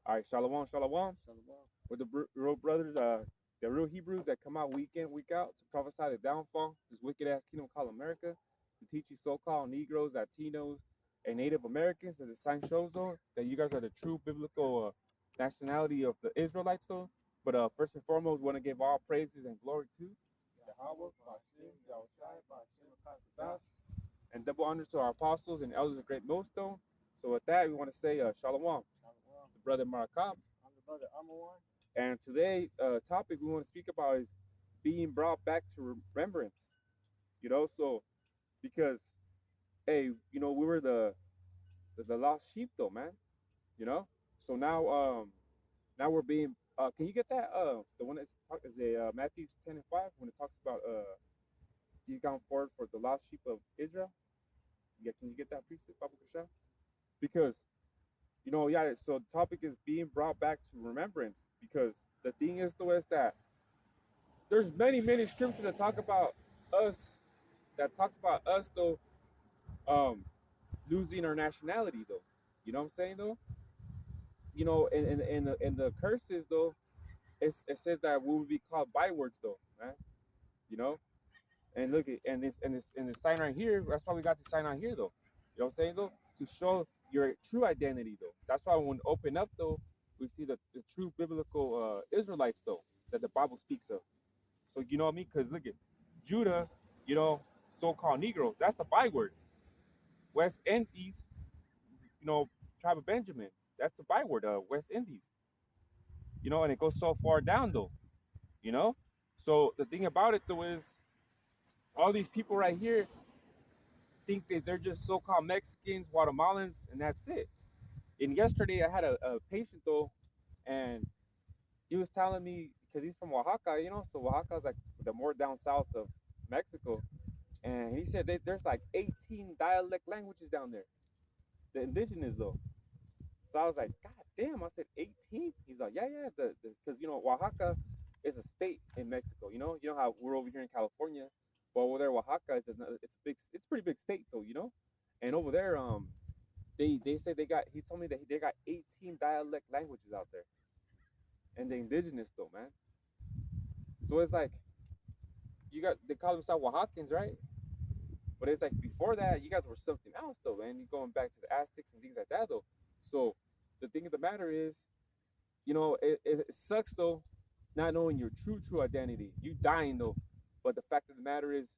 All right, shalom, shalom. Shalom. We're the real brothers, the real Hebrews that come out week in, week out to prophesy the downfall, this wicked ass kingdom called America, to teach you so-called Negroes, Latinos, and Native Americans that the sign shows though that you guys are the true biblical nationality of the Israelites though. But first and foremost, want to give all praises and glory to Yahweh, Bashim, Yahushai, Bashim, Akakodash, and double honors to our apostles and elders of Great Millstone. So with that, we want to say shalom, Shalom. the brother Marakab. I'm the brother Amawan. And today, topic we want to speak about is being brought back to remembrance. So because hey, we were the lost sheep though, man. You know. So now we're being. Can you get that? The one that's is a Matthew 10:5 when it talks about he's gone forward for the lost sheep of Israel. Yeah, can you get that precept, Babu Kasha? Because yeah. So the topic is being brought back to remembrance because the thing is though is that there's many scriptures us that talks about us though um losing our nationality though. You know what I'm saying though? In the curses though, it says that we will be called bywords though, man. You know? And look at and this sign right here, that's why we got the sign on here though. You know what I'm saying though? To show your true identity though. That's why when we open up though, we see the true biblical Israelites though that the Bible speaks of. So you know what I mean? Because look at Judah, so-called Negroes. That's a byword. West Indies, tribe of Benjamin. That's a byword. West Indies. And it goes so far down though. You know. So the thing about it though is, all these people right here think that they're just so-called Mexicans, Guatemalans, and that's it. And yesterday I had a patient though, and he was telling me because he's from Oaxaca, so Oaxaca is like the more down south of Mexico. And he said there's like 18 dialect languages down there, the indigenous though. So I was like, God damn! I said 18. He's like, yeah. Because Oaxaca is a state in Mexico. You know how we're over here in California, but over there Oaxaca it's a pretty big state though. And over there they say they got. He told me that they got 18 dialect languages out there, and the indigenous though, man. So it's like they call themselves Oaxacans, right? But it's like before that, you guys were something else though, man. You going back to the Aztecs and things like that though. So the thing of the matter is, it sucks though, not knowing your true identity. You dying though, but the fact of the matter is,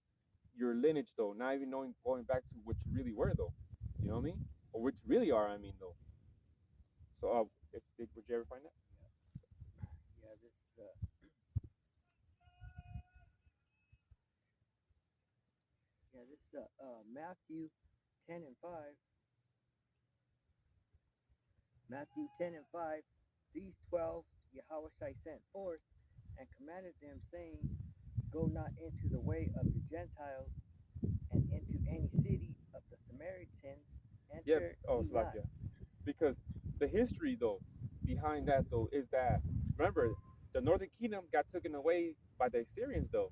your lineage though, not even knowing going back to what you really were though. You know what I mean? Or what you really are. I mean though. So would you ever find that? Yeah, this Matthew 10:5. Matthew 10:5. These 12 Yahushua sent forth and commanded them, saying, Go not into the way of the Gentiles, and into any city of the Samaritans Yeah. enter Oh, ye it's like not. yeah. Because the history though behind that though is that, remember, the northern kingdom got taken away by the Assyrians though,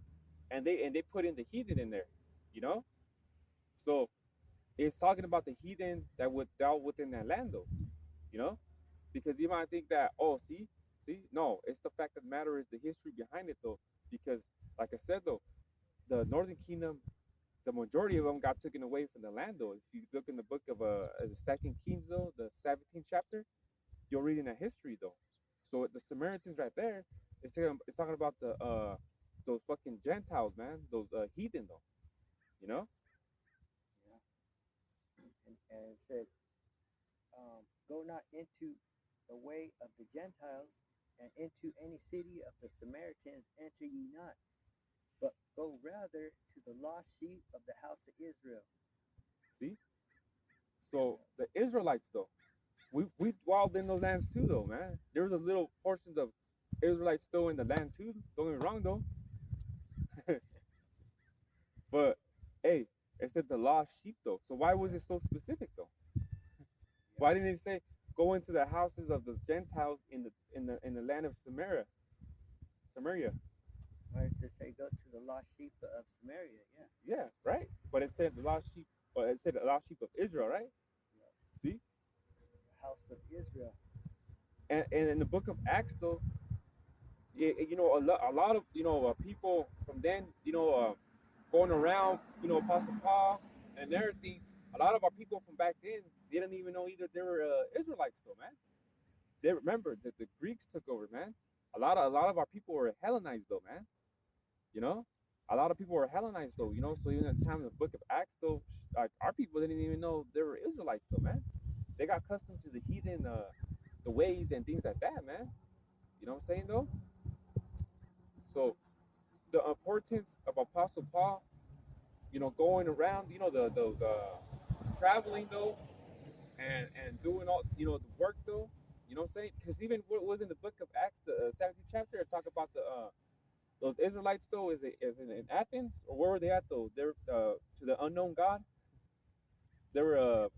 and they put in the heathen in there, you know. So it's talking about the heathen that would dealt within that land though, you know, because you might think that, oh, see, no, it's the fact of the matter is the history behind it though, because like I said though, the northern kingdom, the majority of them got taken away from the land though. If you look in the book of as a Second Kings though, the 17th chapter, you're reading that history though. So the Samaritans right there, it's talking about those fucking Gentiles, man, those heathen though, you know. Yeah. And it said, Go not into the way of the Gentiles, and into any city of the Samaritans enter ye not, but go rather to the lost sheep of the house of Israel. See, so the Israelites though, we dwelled in those lands too though, man. There was a little portions of Israelites still in the land too. Don't get me wrong though, but hey, it said the lost sheep though. So why was it so specific though? Yeah. Why didn't it say go into the houses of the Gentiles in the land of Samaria? Or to say, Go to the lost sheep of Samaria. Yeah. Yeah, right. But it said the lost sheep But it said the lost sheep of Israel, right? Yeah. See, The house of Israel. and in the book of Acts, though, you know, a lot of people from then, going around, Apostle Paul and everything. A lot of our people from back then, they didn't even know either they were Israelites, though, man. They remember that the Greeks took over, man. A lot of our people were Hellenized, though, man. You know, a lot of people were Hellenized, though. So even at the time of the book of Acts, though, like our people didn't even know they were Israelites, though, man. They got accustomed to the heathen, the ways and things like that, man. You know what I'm saying, though? So the importance of Apostle Paul, going around, those traveling, though, and doing all, the work, though. You know what I'm saying? Because even what was in the book of Acts, the 17th chapter, it talk about the those Israelites, though, is in Athens, or where were they at, though? They're to the unknown God. They were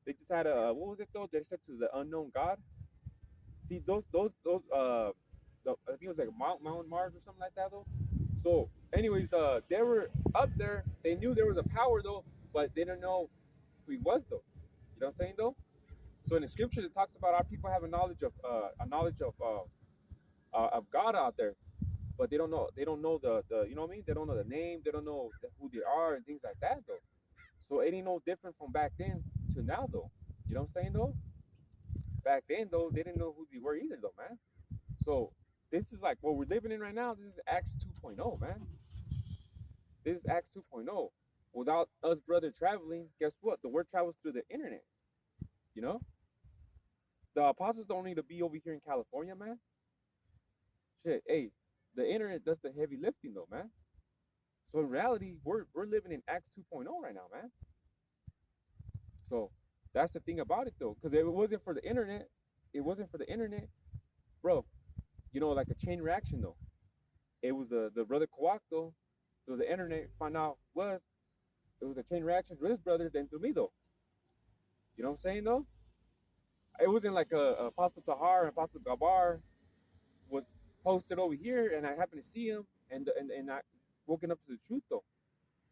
they just had a, what was it, though? They said to the unknown God. See, I think it was like Mount Mars or something like that, though. So, anyways, they were up there. They knew there was a power, though, but they didn't know who he was, though. You know what I'm saying, though? So in the scripture, it talks about our people have a knowledge of God out there, but they don't know the you know what I mean? They don't know the name. They don't know who they are and things like that, though. So it ain't no different from back then to now, though. You know what I'm saying, though? Back then, though, they didn't know who they were either, though, man. So this is like what we're living in right now. This is Acts 2.0, man. This is Acts 2.0. Without us, brother, traveling, guess what? The word travels through the internet. You know, the apostles don't need to be over here in California, man. Shit, hey, the internet does the heavy lifting, though, man. So in reality, we're living in Acts 2.0 right now, man. So that's the thing about it, though, because if it wasn't for the internet, bro. Like a chain reaction, though. It was the brother Kawak, though. So the internet found out it was a chain reaction to his brother than to me, though. You know what I'm saying, though? It wasn't like a Apostle Tahar and Apostle Gabar was posted over here, and I happened to see him, and I woken up to the truth, though.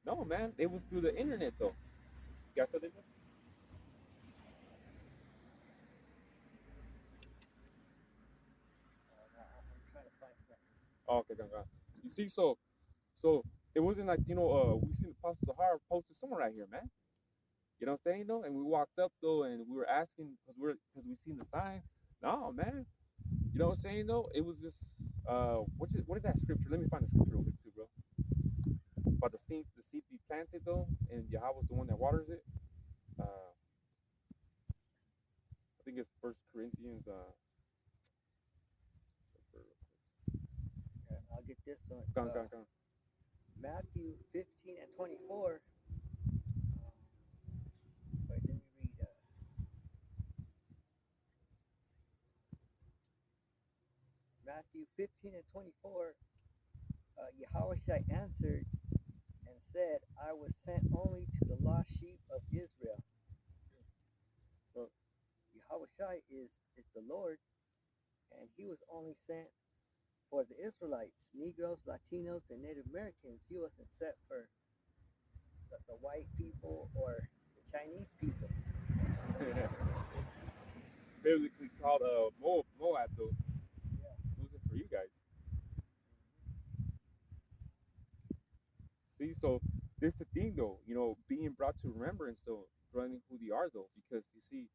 No, man, it was through the internet, though. You got something? I'm trying to find something. Oh, okay, okay, okay. You see, so it wasn't like we seen Apostle Tahar posted somewhere right here, man. You know what I'm saying, though? And we walked up, though, and we were asking because we seen the sign. No, man. You know what I'm saying, though? It was just what is that scripture? Let me find the scripture real quick too, bro. About the seed be planted, though, and Yahweh's the one that waters it. I think it's First Corinthians. Yeah, I'll get this one. Gone, gone, gone. Matthew 15 and 24. Wait, let me read. Matthew 15 and 24. Yahushua answered and said, I was sent only to the lost sheep of Israel. So Yahushua is the Lord, and he was only sent for the Israelites, Negroes, Latinos, and Native Americans. He wasn't sent for the white people or the Chinese people. Biblically called Moab, though. Yeah. It wasn't for you guys. See, so this the thing, though. Being brought to remembrance, though, running who they are, though, because you see,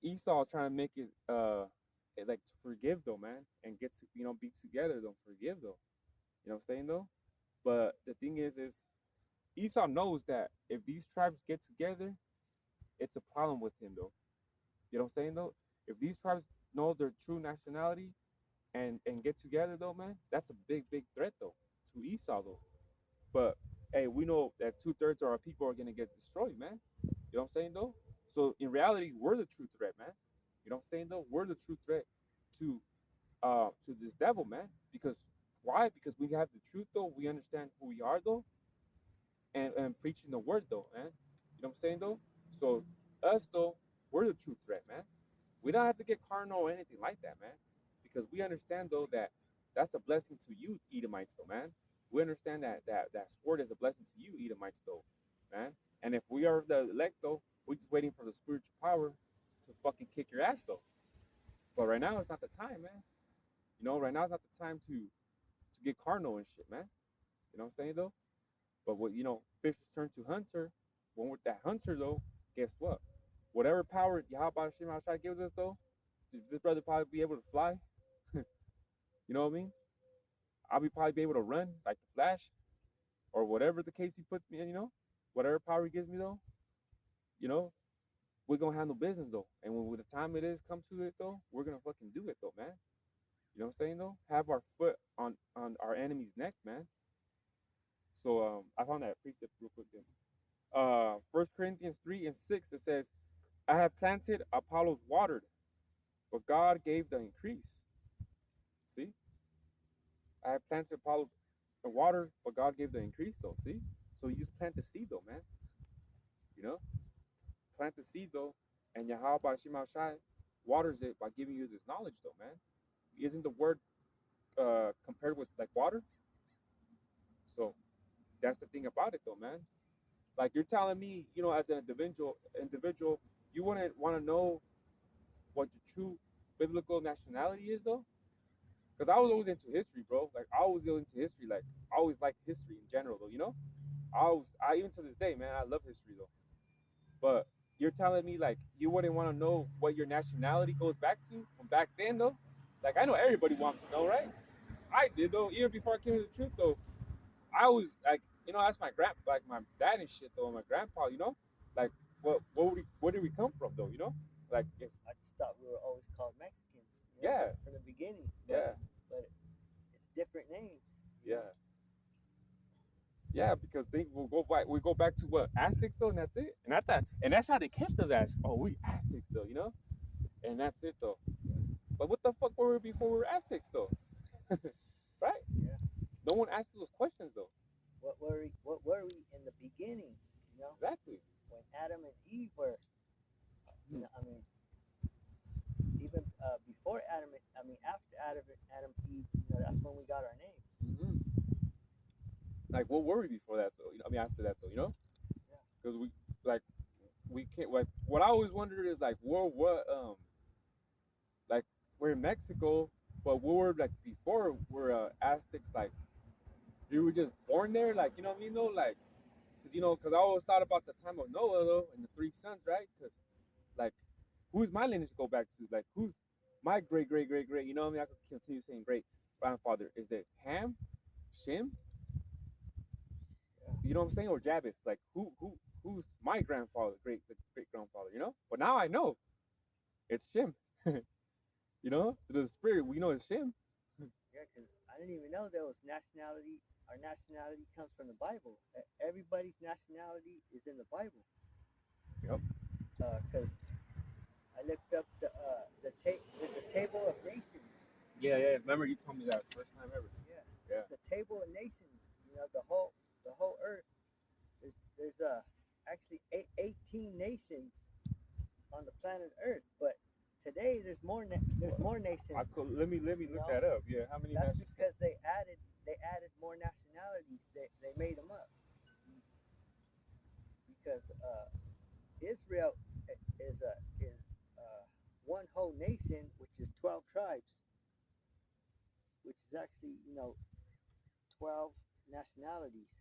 Esau trying to make it like to forgive, though, man, and get to be together, though, forgive, though. You know what I'm saying, though. But the thing is Esau knows that if these tribes get together, it's a problem with him, though. You know what I'm saying, though. If these tribes know their true nationality and get together, though, man, that's a big threat, though, to Esau, though. But hey, we know that 2/3 of our people are gonna get destroyed, man. You know what I'm saying, though. So in reality, we're the true threat, man. You know what I'm saying, though. We're the true threat to this devil, man. Because why? Because we have the truth, though. We understand who we are, though, and preaching the word, though, man. You know what I'm saying, though. So us, though, we're the true threat, man. We don't have to get carnal or anything like that, man, because we understand, though, that that's a blessing to you, Edomites, though, man. We understand that sword is a blessing to you, Edomites, though. man. And if we are the elect, though, we're just waiting for the spiritual power to fucking kick your ass, though. But right now, it's not the time, man. Right now is not the time to get carnal and shit, man. You know what I'm saying, though? But fishers turn to hunter. When with that hunter, though, guess what? Whatever power Yahweh Shem Hashai gives us, though, this brother probably be able to fly. You know what I mean? I'll probably be able to run like the Flash or whatever the case he puts me in. Whatever power he gives me, though, you know, we're gonna handle business though. And when the time it is come to it though, we're gonna fucking do it though, man. You know what I'm saying though? Have our foot on our enemy's neck, man. So I found that precept real quick then. 1 Corinthians 3:6 it says, I have planted, Apollos watered, but God gave the increase. See? I have planted Apollos and water, but God gave the increase though. See? So you just plant the seed though, man. You know? Plant the seed though, and Yahweh Shema Shai waters it by giving you this knowledge though, man. Isn't the word compared with like water? So that's the thing about it though, man. Like you're telling me, as an individual, you wouldn't want to know what your true biblical nationality is though? Because I was always into history, bro. Like I was into history. Like I always liked history in general though. I even to this day, man, I love history though. But you're telling me like you wouldn't want to know what your nationality goes back to from back then though? Like I know everybody wants to know, right? I did though. Even before I came to the truth though, I was like, ask my like my dad and shit though, and my grandpa, like where did we come from though, like if I just thought we were always called Mexicans, yeah, from the beginning. yeah, But it's different names. yeah, yeah, because we go back to what Aztecs though, and that's it, and that's how they kept us as we Aztecs though, and that's it though. But what the fuck were we before we were Aztecs though, right? Yeah. No one asked those questions though. What were we in the beginning? Exactly. When Adam and Eve were, I mean, even before Adam, after Adam Eve, that's when we got our names. Like, what were we before that though? After that though, Yeah. because like we can't like what I always wondered is like what like we're in Mexico, but we were like before we're Aztecs, like you were just born there, like you know what I mean though, like because I always thought about the time of Noah though and the three sons, right? Because like who's my lineage go back to? Like who's my great great great great? You know what I mean? I could continue saying great grandfather. Is it Ham, Shem? Yeah. You know what I'm saying? Or Jabbeth? Like who's my grandfather, great great grandfather? But now I know it's Shem. Through the spirit, we know it's Shem. Yeah, because I didn't even know there was nationality. Our nationality comes from the Bible. Everybody's nationality is in the Bible. Yep. Because I looked up there's a table of nations. Yeah, yeah. Remember you told me that first time ever. Yeah, Yeah. it's a table of nations. The whole earth. There's actually 18 nations on the planet Earth, but today there's more nations. Let me look that up. Yeah, how many? That's because they added more nationalities. They made them up because Israel is one whole nation, which is 12 tribes, which is actually 12 nationalities.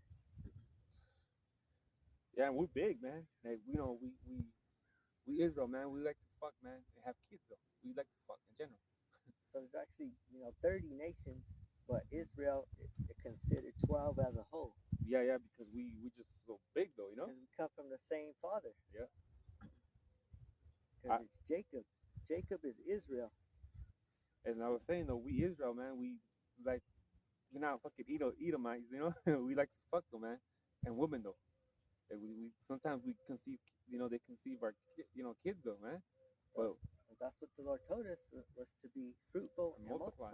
Yeah, and we're big, man. Like we Israel, man. We like to fuck, man, and have kids though. We like to fuck in general. So there's actually 30 nations, but Israel it considered 12 as a whole. Yeah, yeah, because we just so big though, Because we come from the same father. Yeah. Because it's Jacob. Jacob is Israel. And I was saying though, we Israel, man. We like we're not fucking Edomites, we like to fuck though, man, and women though. And we sometimes we conceive, they conceive our kids though, man. But that's what the Lord told us was to be fruitful and multiply.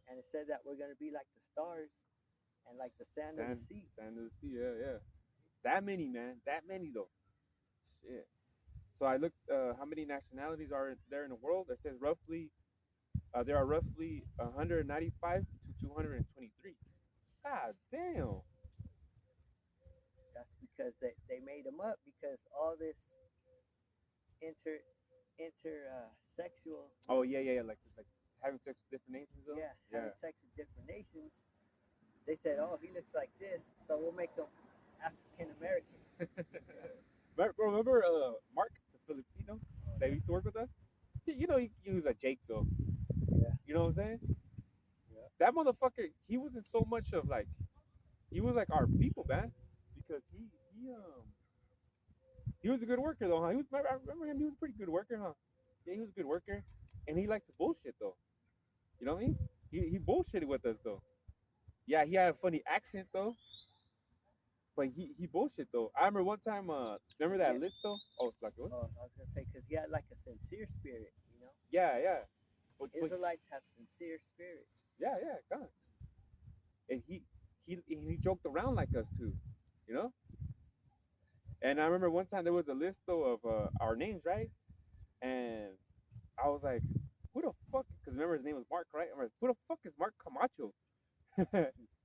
And it said that we're going to be like the stars and like the sand of the sea. Sand of the sea, yeah, yeah. That many, man. That many though. Shit. So I looked how many nationalities are there in the world. It says roughly there are roughly 195 to 223. God damn. That's because they made them up because all this inter sexual, Oh yeah, yeah, yeah. Like having sex with different nations though. yeah, Yeah. having sex with different nations. They said, oh, he looks like this, so we'll make him African American. Remember Mark, the Filipino Oh that yeah, used to work with us? You know he was a Jake though. yeah, You know what I'm saying? yeah. That motherfucker, he wasn't so much of like he was like our people, man. Because he was a good worker though, huh? I remember him, he was a pretty good worker, huh? Yeah, he was a good worker. And he liked to bullshit though. You know what I mean? He bullshitted with us though. Yeah, he had a funny accent though. But he bullshit though. I remember one time, remember Cause he that had, list though? Oh, it's like what? oh, I was gonna say, cause he had like a sincere spirit, Yeah, yeah. But Israelites have sincere spirits. yeah, yeah, God. And he joked around like us too, you know. And I remember one time there was a list though of our names, right? And I was like, who the fuck? Because remember his name was Mark, right? I'm like, who the fuck is Mark Camacho?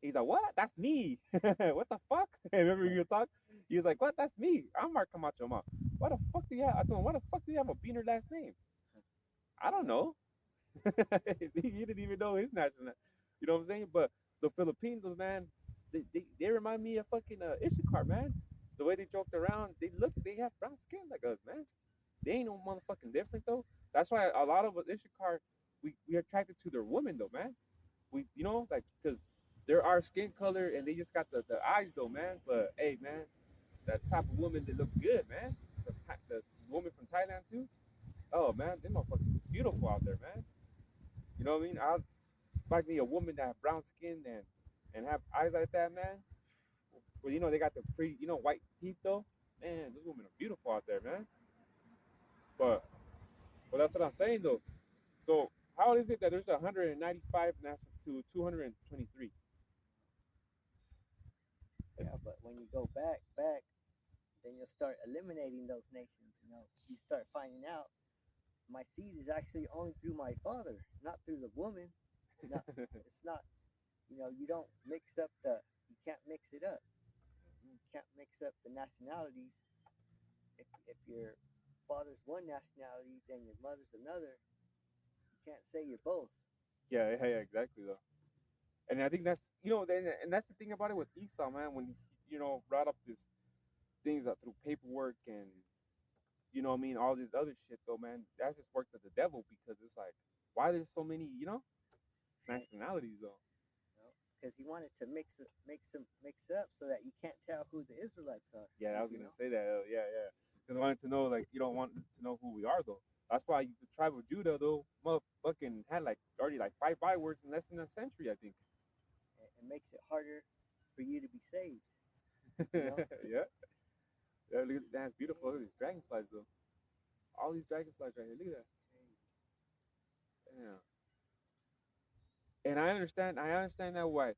He's like, what? That's me. What the fuck? Remember you talk? He was like, what? That's me. I'm Mark Camacho, mom. What the fuck do you have? I told him, what the fuck do you have a beaner last name? I don't know. See, he didn't even know his national. You know what I'm saying? But the Filipinos, man, they remind me of fucking Ishikar, man. The way they joked around, they have brown skin like us, man. They ain't no motherfucking different though. That's why a lot of us Ishikar, we attracted to their women though, man. We, you know, like because they're our skin color and they just got the eyes though, man. But hey, man, that type of woman that look good, man. The woman from Thailand too. Oh man, them motherfuckers beautiful out there, man. You know what I mean? I like me a woman that have brown skin and have eyes like that, man. Well, you know they got the pretty, white teeth though. Man, those women are beautiful out there, man. But that's what I'm saying though. So how is it that there's 195 to 223? Yeah, but when you go back, then you'll start eliminating those nations. You start finding out my seed is actually only through my father, not through the woman. Not, it's not. You don't mix up You can't mix it up. You can't mix up the nationalities. If your father's one nationality, then your mother's another. You can't say you're both. Yeah, yeah, yeah, exactly though. And I think that's and that's the thing about it with Esau, man. When he brought up this things that through paperwork and what I mean, all this other shit though, man. That's just work of the devil because it's like why there's so many And nationalities though. because he wanted to mix up so that you can't tell who the Israelites are. Yeah, I was You gonna know, say that. Yeah, yeah. Because I wanted to know, like, you don't want to know who we are, though. That's why the tribe of Judah, though, motherfucking had like already like 5 bywords in less than a century, I think. it makes it harder for you to be saved. You know, Yeah, yeah. Look at that's beautiful. Look at these dragonflies, though. All these dragonflies right here. Look at that. Yeah. And I understand now why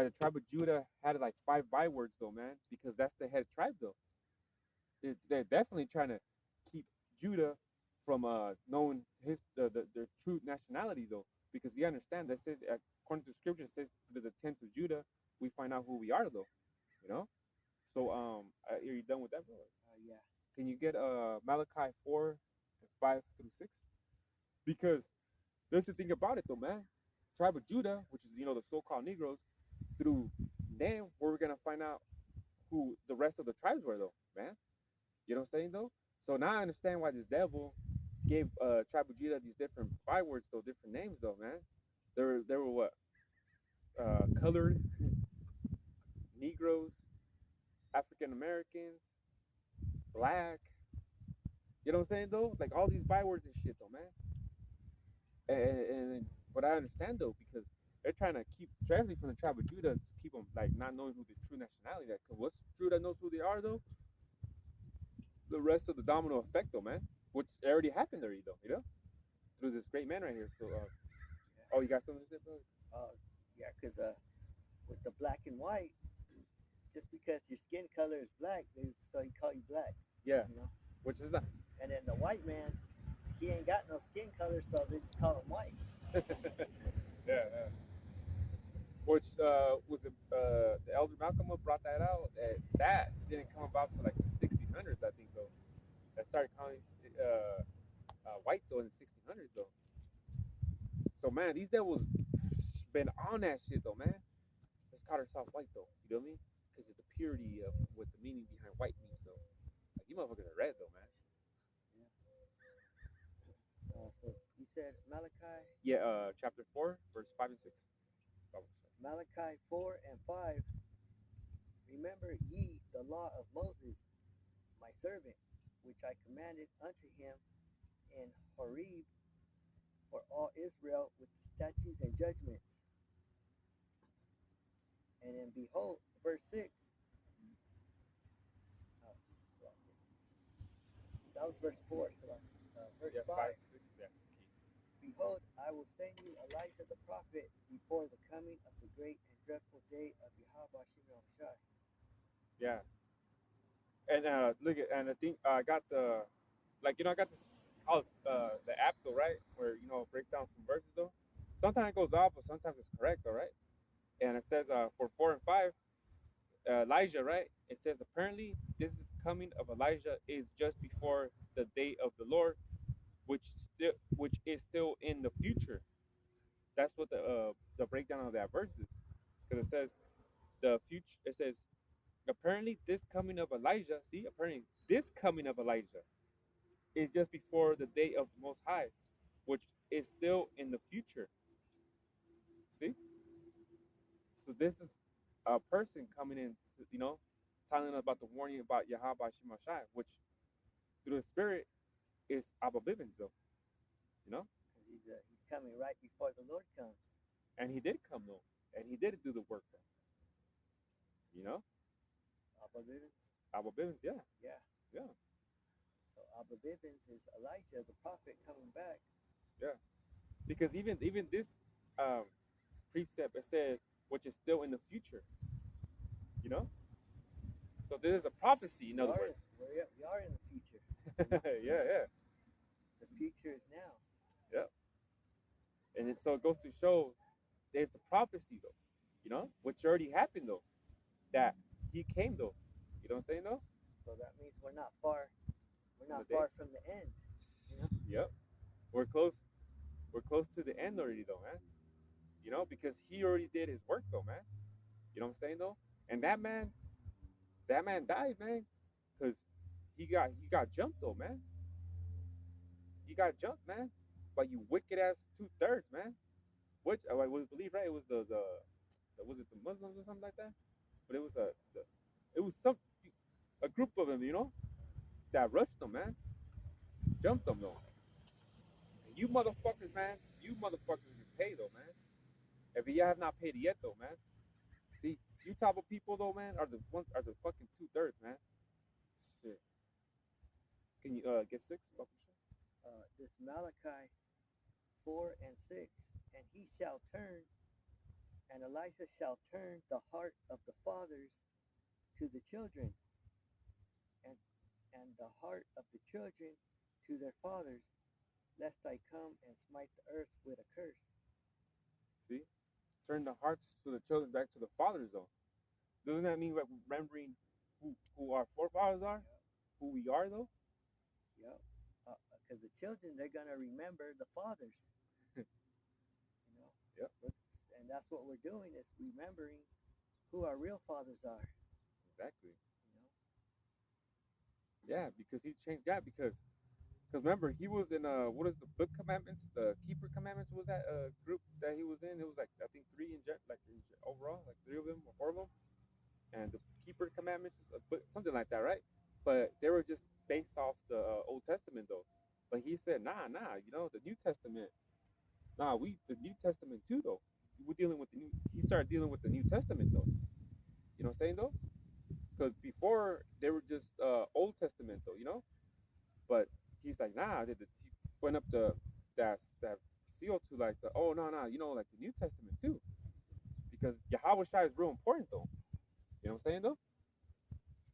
the tribe of Judah had like 5 bywords, though, man, because that's the head tribe, though. They're definitely trying to keep Judah from knowing their true nationality though, because you understand that says according to scripture it says through the tents of Judah we find out who we are though, you know. So are you done with that, bro? yeah, Can you get Malachi 4:5 through 6? Because that's the thing about it though, man. Tribe of Judah, which is the so-called Negroes, through them we're gonna find out who the rest of the tribes were though, man. You know what I'm saying though? So now I understand why this devil gave Tribe of Judah these different bywords though, different names though, man. There were what? Colored, Negroes, African Americans, black. You know what I'm saying though? Like all these bywords and shit though, man. And but I understand though because they're trying to keep, especially from the Tribe of Judah, to keep them like not knowing who the true nationality. That cause what's Judah knows who they are though. The rest of the domino effect though, man, which already happened already though, through this great man right here. So, yeah, oh, you got something to say, brother? uh, yeah. Because with the black and white, just because your skin color is black, so he call you black. Yeah, You know, which is not. and then the white man, he ain't got no skin color, so they just call him white. Yeah, yeah. which was the elder Malcolm brought that out. That didn't come about till like the 1600s, I think, though. That started calling white though in the 1600s, though. So man, these devils been on that shit though, man. Let's call ourselves white though. You know what I mean? Because of the purity of what the meaning behind white means. So like you motherfuckers are red though, man. Yeah. So you said Malachi, Yeah, chapter 4, verse 5 and 6. Malachi 4 and 5. Remember ye the law of Moses, my servant, which I commanded unto him in Horeb for all Israel with statutes and judgments. And then behold, verse 6. Uh, so that was verse 4. So verse Yeah, 5. 5, 6. Yeah. Behold, I will send you Elijah the prophet before the coming of the great and dreadful day of Yahweh Shimon Shai. Yeah. And look at and I think I got the like I got this called the app though, right? Where it breaks down some verses though. Sometimes it goes off, but sometimes it's correct, though, right? And it says for 4 and 5, Elijah, right? It says apparently this is coming of Elijah is just before the day of the Lord, which is still in the future. That's what the breakdown of that verse is, because it says the future. It says apparently this coming of Elijah. See, apparently this coming of Elijah is just before the day of the Most High, which is still in the future. See, so this is a person coming in, telling us about the warning about Yahweh Shemashai, which through the Spirit is Abba Bivens, though, you know, Because he's coming right before the Lord comes. and he did come though, and he did do the work, though, you know, Abba Bivens. Abba Bivens, yeah, Yeah. yeah, So Abba Bivens is Elijah the prophet coming back. yeah, because even this um, precept it said which is still in the future, you know, so this is a prophecy, in We other are in words. we are in the future. You know? Yeah, yeah, The future is now. yeah, and so it goes to show there's a prophecy though, which already happened though, that he came though. You know what I'm saying though? So that means we're not far. We're In not the day. far from the end. You know. Yep. We're close. We're close to the end already though, man. Because he already did his work though, man. You know what I'm saying though? And that man died, man, because he got jumped though, man. He got jumped, man, by you wicked ass 2/3, man. Which I was believe right. It was the was it the Muslims or something like that? But it was some a group of them, that rushed them, man, jumped them though. And you motherfuckers get paid though, man. If you have not paid it yet though, man. See, you type of people though, man, are the fucking 2/3, man. Shit. Can you get 6? This Malachi 4 and 6, and he shall turn, and Elisha shall turn the heart of the fathers to the children, and the heart of the children to their fathers, lest I come and smite the earth with a curse. See, turn the hearts to the children back to the fathers though. Doesn't that mean like remembering who our forefathers are, who we are though? Yep. Because the children, they're gonna remember the fathers. You know. Yep. And that's what we're doing is remembering who our real fathers are. Exactly. You know. Yeah, because he changed. Yeah, because remember he was in what is the book commandments, the keeper commandments was that group that he was in. It was like I think three overall, like three of them or four of them, and the keeper commandments was a book, something like that, right? But they were just based off the Old Testament though. But he said, nah, the New Testament. Nah, we the New Testament too though. We're dealing with the new. He started dealing with the New Testament though. You know what I'm saying though? Because before they were just Old Testament though, But he's like, nah. He went up that seal to like the no, like the New Testament too, because Yahweh Shai is real important though. You know what I'm saying though?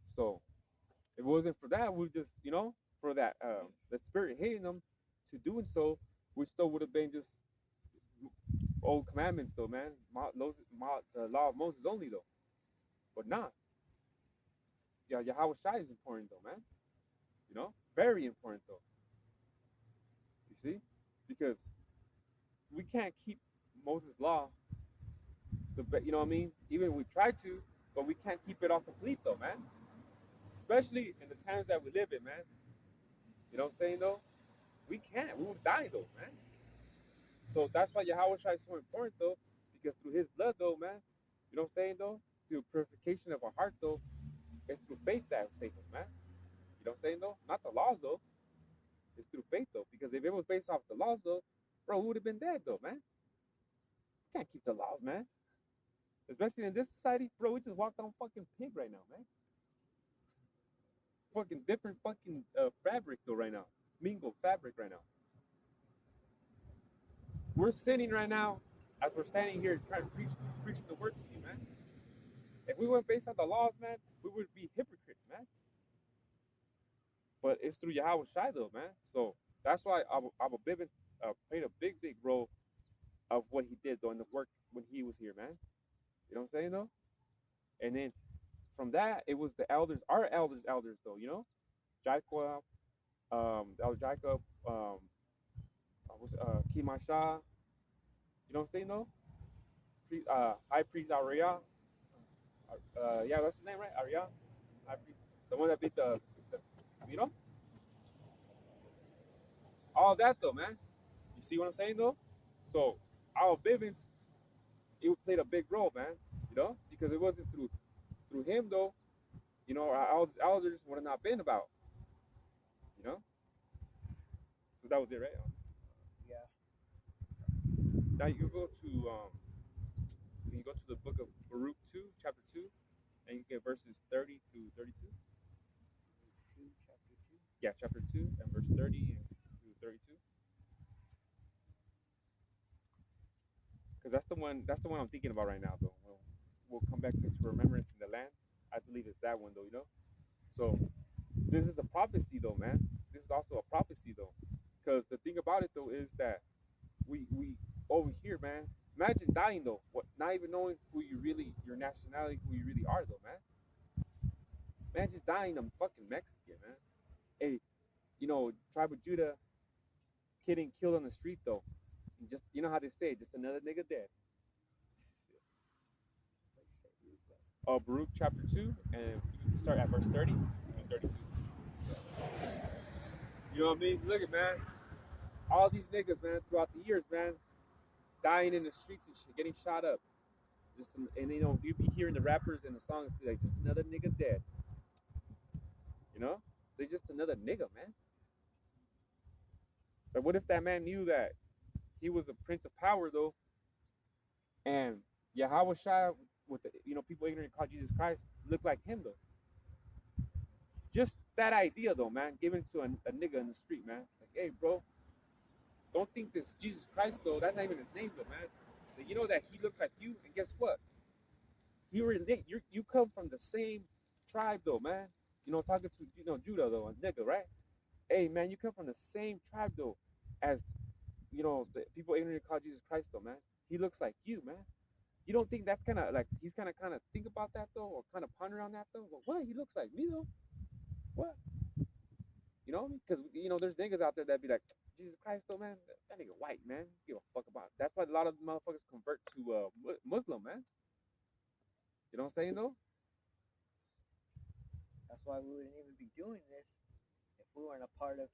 So if it wasn't for that, we just for that the Spirit hitting them to doing so, we still would have been just old commandments though, man. The law of Moses only though, but not. Yeah, Yahweh Shai is important though, man. You know, very important though. You see, because we can't keep Moses' law. You know what I mean? Even we try to, but we can't keep it all complete though, man. Especially in the times that we live in, man. You know what I'm saying though? We can't. We will die though, man. So that's why Yahweh Shai is so important though, because through His blood though, man. You know what I'm saying though? Through purification of our heart though, it's through faith that saves us, man. You know what I'm saying though? Not the laws though. It's through faith though. Because if it was based off the laws though, bro, we would have been dead though, man. We can't keep the laws, man. Especially in this society, bro. We just walked on fucking pig right now, man. Fucking different fucking fabric though right now. Mingled fabric right now. We're sinning right now as we're standing here trying to preaching the word to you, man. If we went based on the laws, man, we would be hypocrites, man. But it's through Yahweh Shai though, man. So that's why Abu Bivens played a big role of what he did though in the work when he was here, man. You know what I'm saying though? And then from that, it was the elders, our elders though, you know, Jacob, Elder Jacob, Kimasha, you know what I'm saying though? High priest Arya, yeah, that's his name, right? Arya, high priest, the one that beat the you know, all that though, man. You see what I'm saying though? So our Bivens, it played a big role, man. You know, because it wasn't through him though. You know, our elders would have not been about. You know, so that was it, right? Yeah. Now you can go to the book of Baruch 2, chapter 2, and you get verses 30 through 32. Two, chapter 2. Yeah, chapter 2 and verse 30 and through 32. Because that's the one I'm thinking about right now though. We'll come back to remembrance in the land. I believe it's that one though, you know. So this is a prophecy though, man. This is also a prophecy though. Because the thing about it though is that we over here, man. Imagine dying though, what not even knowing who you really, your nationality, who you really are though, man. Imagine dying a fucking Mexican, man. Hey, you know, tribe of Judah getting killed on the street though. And just you know how they say, just another nigga dead. What you say, Luke? Baruch chapter 2, and you start at verse 30 and 32. You know what I mean? Look at man, all these niggas, man, throughout the years, man, dying in the streets and shit, getting shot up. And you know, you be hearing the rappers and the songs be like, just another nigga dead. You know, they're just another nigga, man. But what if that man knew that he was a prince of power though, and Yahweh Shai with the people ignorant call Jesus Christ look like him though. Just that idea though, man, given to a nigga in the street, man. Like, hey, bro, don't think this Jesus Christ though. That's not even his name though, man. But you know that he looked like you, and guess what? You come from the same tribe though, man. You know, talking to Judah though, a nigga, right? Hey, man, you come from the same tribe though, as the people ignorant call Jesus Christ though, man. He looks like you, man. You don't think that's kind of he's kind of think about that though, or kind of ponder on that though? But what? He looks like me though. What? You know, because there's niggas out there that be like, Jesus Christ though, man. That nigga white, man. Give a fuck about it. That's why a lot of motherfuckers convert to Muslim, man. You know what I'm saying though? That's why we wouldn't even be doing this if we weren't a part of,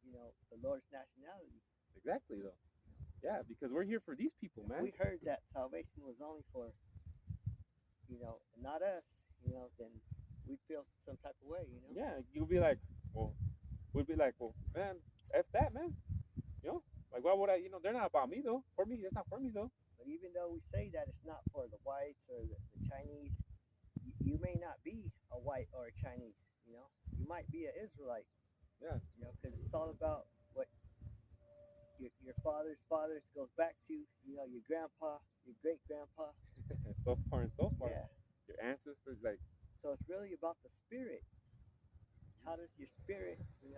the Lord's nationality. Exactly though. Yeah, because we're here for these people, If man. we heard that salvation was only for, not us, then we'd feel some type of way. Yeah, you'll be like, well, we'd be like, well, man, f that, man. You know, like why would I? They're not about me though. For me, it's not for me though. But even though we say that it's not for the whites or the Chinese, you may not be a white or a Chinese. You might be an Israelite. Yeah, Because it's all about what your father's fathers goes back to. Your grandpa, your great grandpa. and so far and so far, Yeah. your ancestors, like, So it's really about the spirit. How does your spirit, do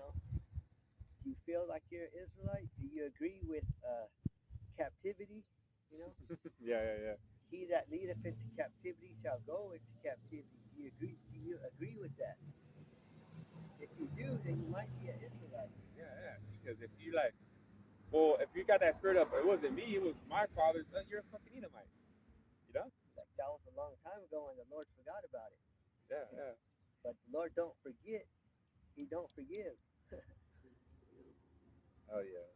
you feel like you're an Israelite? Do you agree with captivity? You know, Yeah, yeah, yeah. he that leadeth into captivity shall go into captivity. Do you agree? Do you agree with that? If you do, then you might be an Israelite. Yeah, yeah. Because if you like, well, if you got that spirit of it wasn't me, it was my father's, you're a fucking Edomite. You know? Like that was a long time ago, and the Lord forgot about it. Yeah, yeah. But the Lord don't forget; He don't forgive. Oh yeah.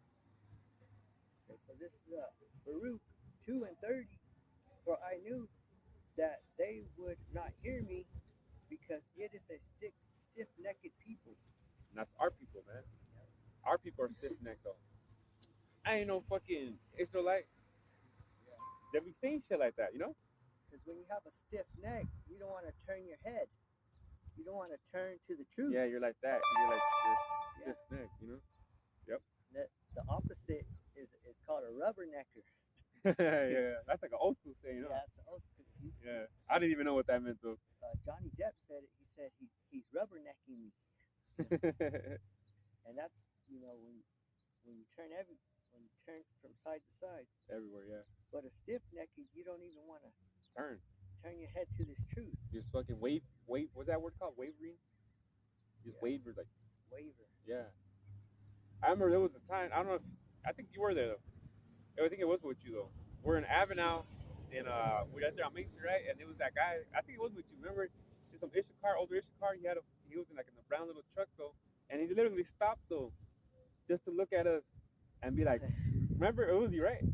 Okay, so this is Baruch 2:30. For I knew that they would not hear me, because it is a stiff-necked people. And that's our people, man. Our people are stiff necked though. I ain't no fucking Israelite Yeah, that be saying shit like that, you know? because when you have a stiff neck, you don't want to turn your head. You don't want to turn to the truth. Yeah, you're like that. You're Yeah. stiff necked, you know? Yep. The opposite is called a rubbernecker. Yeah, that's like an old school saying, huh? Yeah, it's old school. Yeah, I didn't even know what that meant though. Johnny Depp said it. He said he's rubbernecking me, and that's when you turn when you turn from side to side. Everywhere, yeah. But a stiff necked, you don't even want to Turn. turn your head to this truth. Just fucking wave. What's that word called? Wavering. Just Yeah, wavered, like, waver. yeah. I remember there was a time. I don't know if I think you were there though. I think it was with you though. We're in Avenal, and we got there on Main Street, right? And it was that guy. I think it was with you. Remember? It's some Ishikar, older Ishikar. He was in like in a brown little truck though, and he literally stopped though, just to look at us, and be like, "Remember, it was you, right?"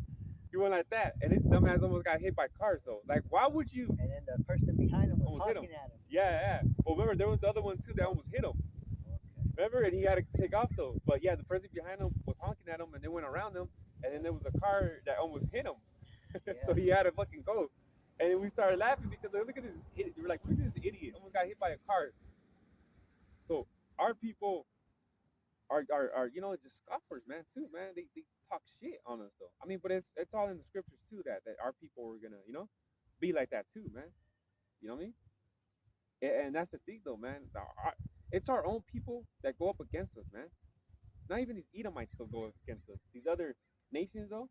He went like that, and his dumbass almost got hit by cars. So, like, why would you And then the person behind him was almost hit him? honking at him. Yeah, yeah. Well, remember there was the other one too that almost hit him. Okay. Remember, and he had to take off though. But yeah, the person behind him was honking at him, and they went around him, and then there was a car that almost hit him. So Yeah. he had to fucking go. And then we started laughing because like, look at this idiot. We were like, look at this idiot. Almost got hit by a car. So our people are just scoffers, man, too, man. They talk shit on us though. I mean, but it's all in the scriptures too that our people were gonna, be like that too, man. You know what I mean? And that's the thing though, man. It's our own people that go up against us, man. Not even these Edomites still go against us. These other nations though,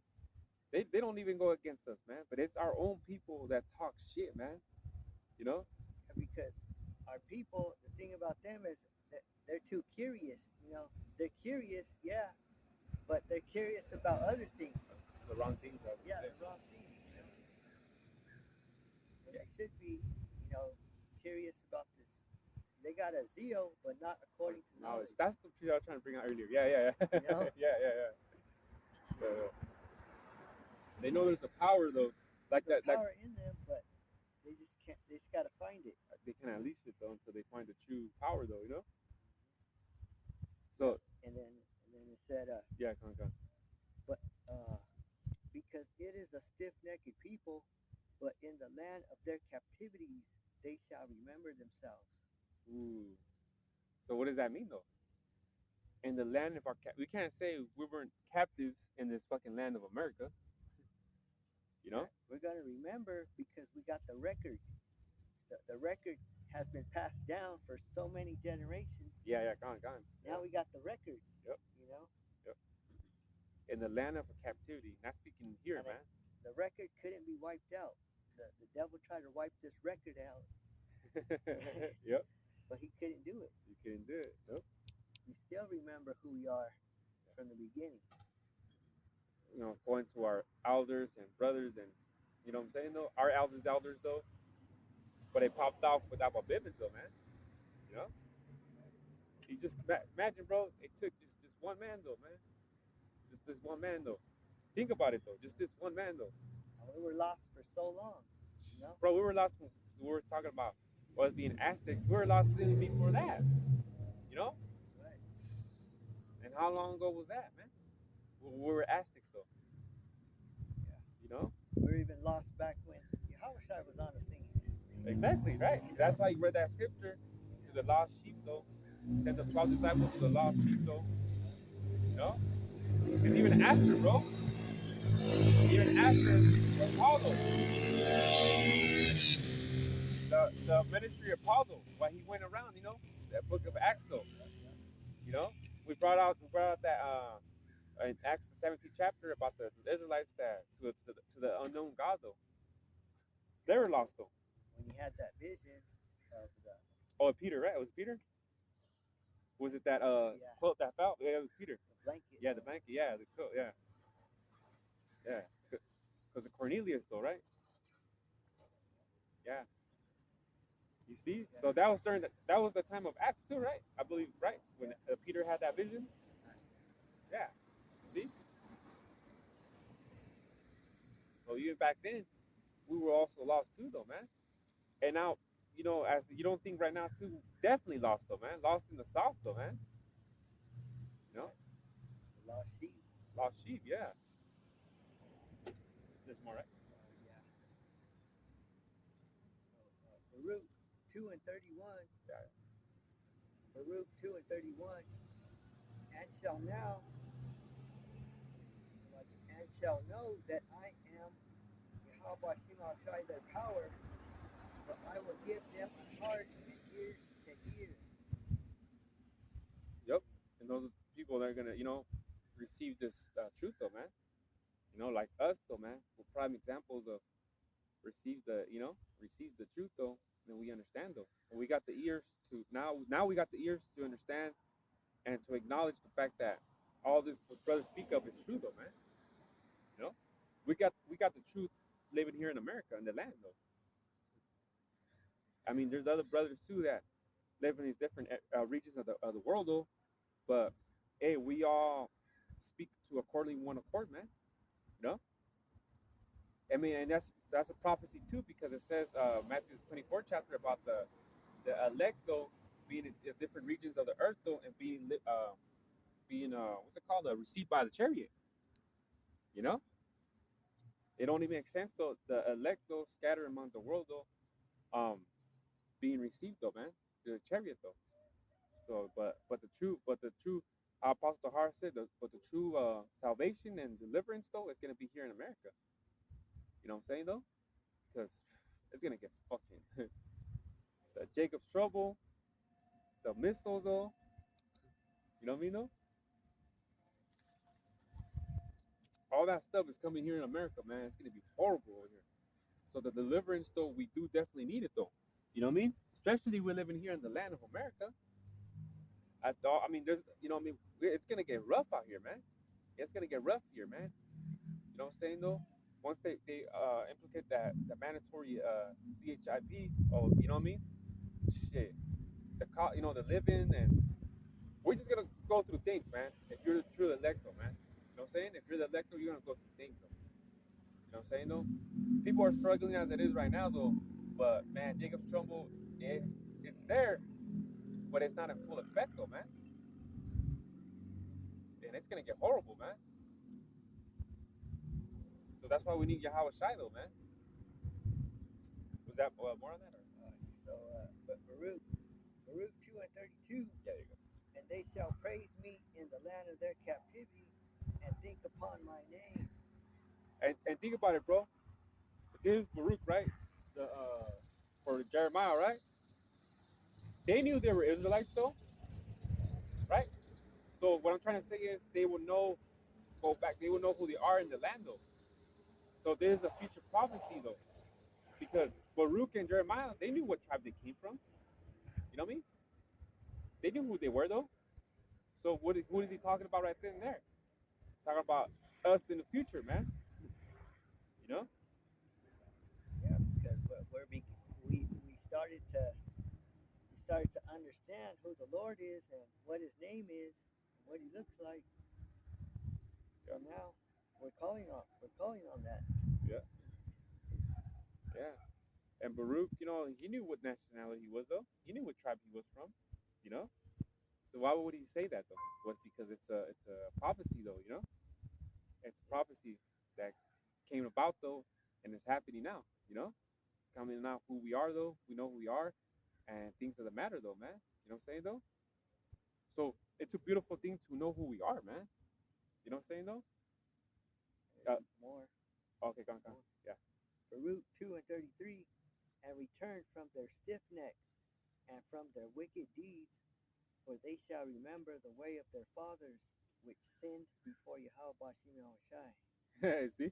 they don't even go against us, man. But it's our own people that talk shit, man. You know? Because our people, the thing about them is that they're too curious. They're curious, yeah, but they're curious about other things. The wrong things. Yeah, the wrong things. When they should be, curious about this. They got a zeal, but not according to knowledge. That's the point I was trying to bring out earlier. Yeah, yeah, yeah. You know? Yeah. They know there's a power though, like There's that. power in them, but they just can't. They just gotta find it. They can't unleash it though until they find the true power though. You know. So And then it said, yeah, come on. but because it is a stiff-necked people, but in the land of their captivities they shall remember themselves. Ooh. So what does that mean though? In the land of we can't say we weren't captives in this fucking land of America. You know? We're gonna remember because we got the record. The record has been passed down for so many generations. Yeah, gone. Now we got the record. Yep. You know. Yep. In the land of captivity, not speaking here, And man. The record couldn't be wiped out. The devil tried to wipe this record out. Yep. But he couldn't do it. You couldn't do it. Nope. We still remember who we are from the beginning. Going to our elders and brothers, and you know what I'm saying though. Our elders though, but they popped off without a Bivens though, man. You know. You just imagine, bro. It took just this one man though, man. Just this one man though. Think about it though. Just this one man though. And we were lost for so long. Bro, we were lost. We were talking about us being Aztecs. We were lost even before that. You know. That's right. And how long ago was that, man? We were Aztecs though. Yeah. You know. We were even lost back when Yahushua was on the scene. Exactly right. That's why you read that scripture to the lost sheep though. Send the 12 disciples to the lost sheep though. You know? Because even after, bro. Even after Apollo. The ministry of Apollo, while he went around, that book of Acts though. You know? We brought out that in Acts the 17th chapter about the Israelites that to the unknown God though. They were lost though. when he had that vision of the Oh, Peter, right? It was Peter. Was it that yeah quote that fell? Yeah, it was Peter. the blanket Yeah, the blanket. Yeah, the coat. Yeah, yeah. Because the Cornelius though, right? Yeah. You see, yeah so that was during that was the time of Acts too, right? I believe, right? When yeah Peter had that vision. Yeah. See, so even back then we were also lost too, though, man. And now, as you don't think right now too, definitely lost though, man. Lost in the sauce though, man. You know, yeah the lost sheep. lost sheep. Yeah. There's more, right? Yeah. So Baruch 2:31, Yeah. Baruch 2:31, and shall now, and shall know that I am Yahweh Shema Shai their power, for I will give them a heart and ears to hear. Yep. And those are people that are gonna, receive this truth though, man. Like us though, man. We're prime examples of receive the truth though, and we understand though. And we got the ears to now we got the ears to understand and to acknowledge the fact that all this what brothers speak of is true though, man. You know, we got the truth living here in America in the land though. I mean, there's other brothers too that live in these different regions of the world though, but hey, we all speak to accordingly one accord, man. You know, I mean, and that's a prophecy too because it says Matthew's 24th chapter about the elect though being in different regions of the earth though and being what's it called received by the chariot. You know, it don't even make sense though. The elect though scattered among the world though, being received though, man, the chariot though. So, but the true Apostle Har said, but the true salvation and deliverance though is gonna be here in America. You know what I'm saying though? Because it's gonna get fucking the Jacob's trouble, the missiles though. You know what I mean though? All that stuff is coming here in America, man. It's gonna be horrible over here. So the deliverance though, we do definitely need it though. You know what I mean? Especially we're living here in the land of America. I mean, there's, I mean, it's gonna get rough out here, man. It's gonna get rough here, man. You know what I'm saying though? Once they implement the mandatory CHIP, oh, you know what I mean? Shit, the living, and we're just gonna go through things, man. If you're the true electo, man, you know what I'm saying? If you're the electo, you're gonna go through things, though. You know what I'm saying though? People are struggling as it is right now though, but man, Jacob's trouble is it's there, but it's not in full effect though, man. And it's gonna get horrible, man. So that's why we need Yahweh Shiloh, man. Was that more on that? Or? So, but Baruch 2:32, Yeah, there you go. and they shall praise me in the land of their captivity, and think upon my name. And think about it, bro. This is Baruch, right? The for Jeremiah, right? They knew they were Israelites, though, right? So what I'm trying to say is they will know, go back. They will know who they are in the land, though. So there's a future prophecy, though, because Baruch and Jeremiah, they knew what tribe they came from. You know what I mean? They knew who they were, though. So who is he talking about right then and there? Talking about us in the future, man. You know? Yeah, because we started to understand who the Lord is and what His name is and what He looks like. So Yeah, now we're calling on that. yeah, yeah. And Baruch, he knew what nationality he was, though. He knew what tribe he was from. You know? So why would he say that though? Was because it's a prophecy though, It's a prophecy that came about though, and it's happening now, Coming out who we are though, we know who we are, and things of the matter though, man. You know what I'm saying though? So it's a beautiful thing to know who we are, man. You know what I'm saying though? Uh, There's more. okay, go on, go on. More. Yeah, Baruch 2:33, and return from their stiff neck and from their wicked deeds, for they shall remember the way of their fathers which sinned before Yahweh Shimon Shai. See,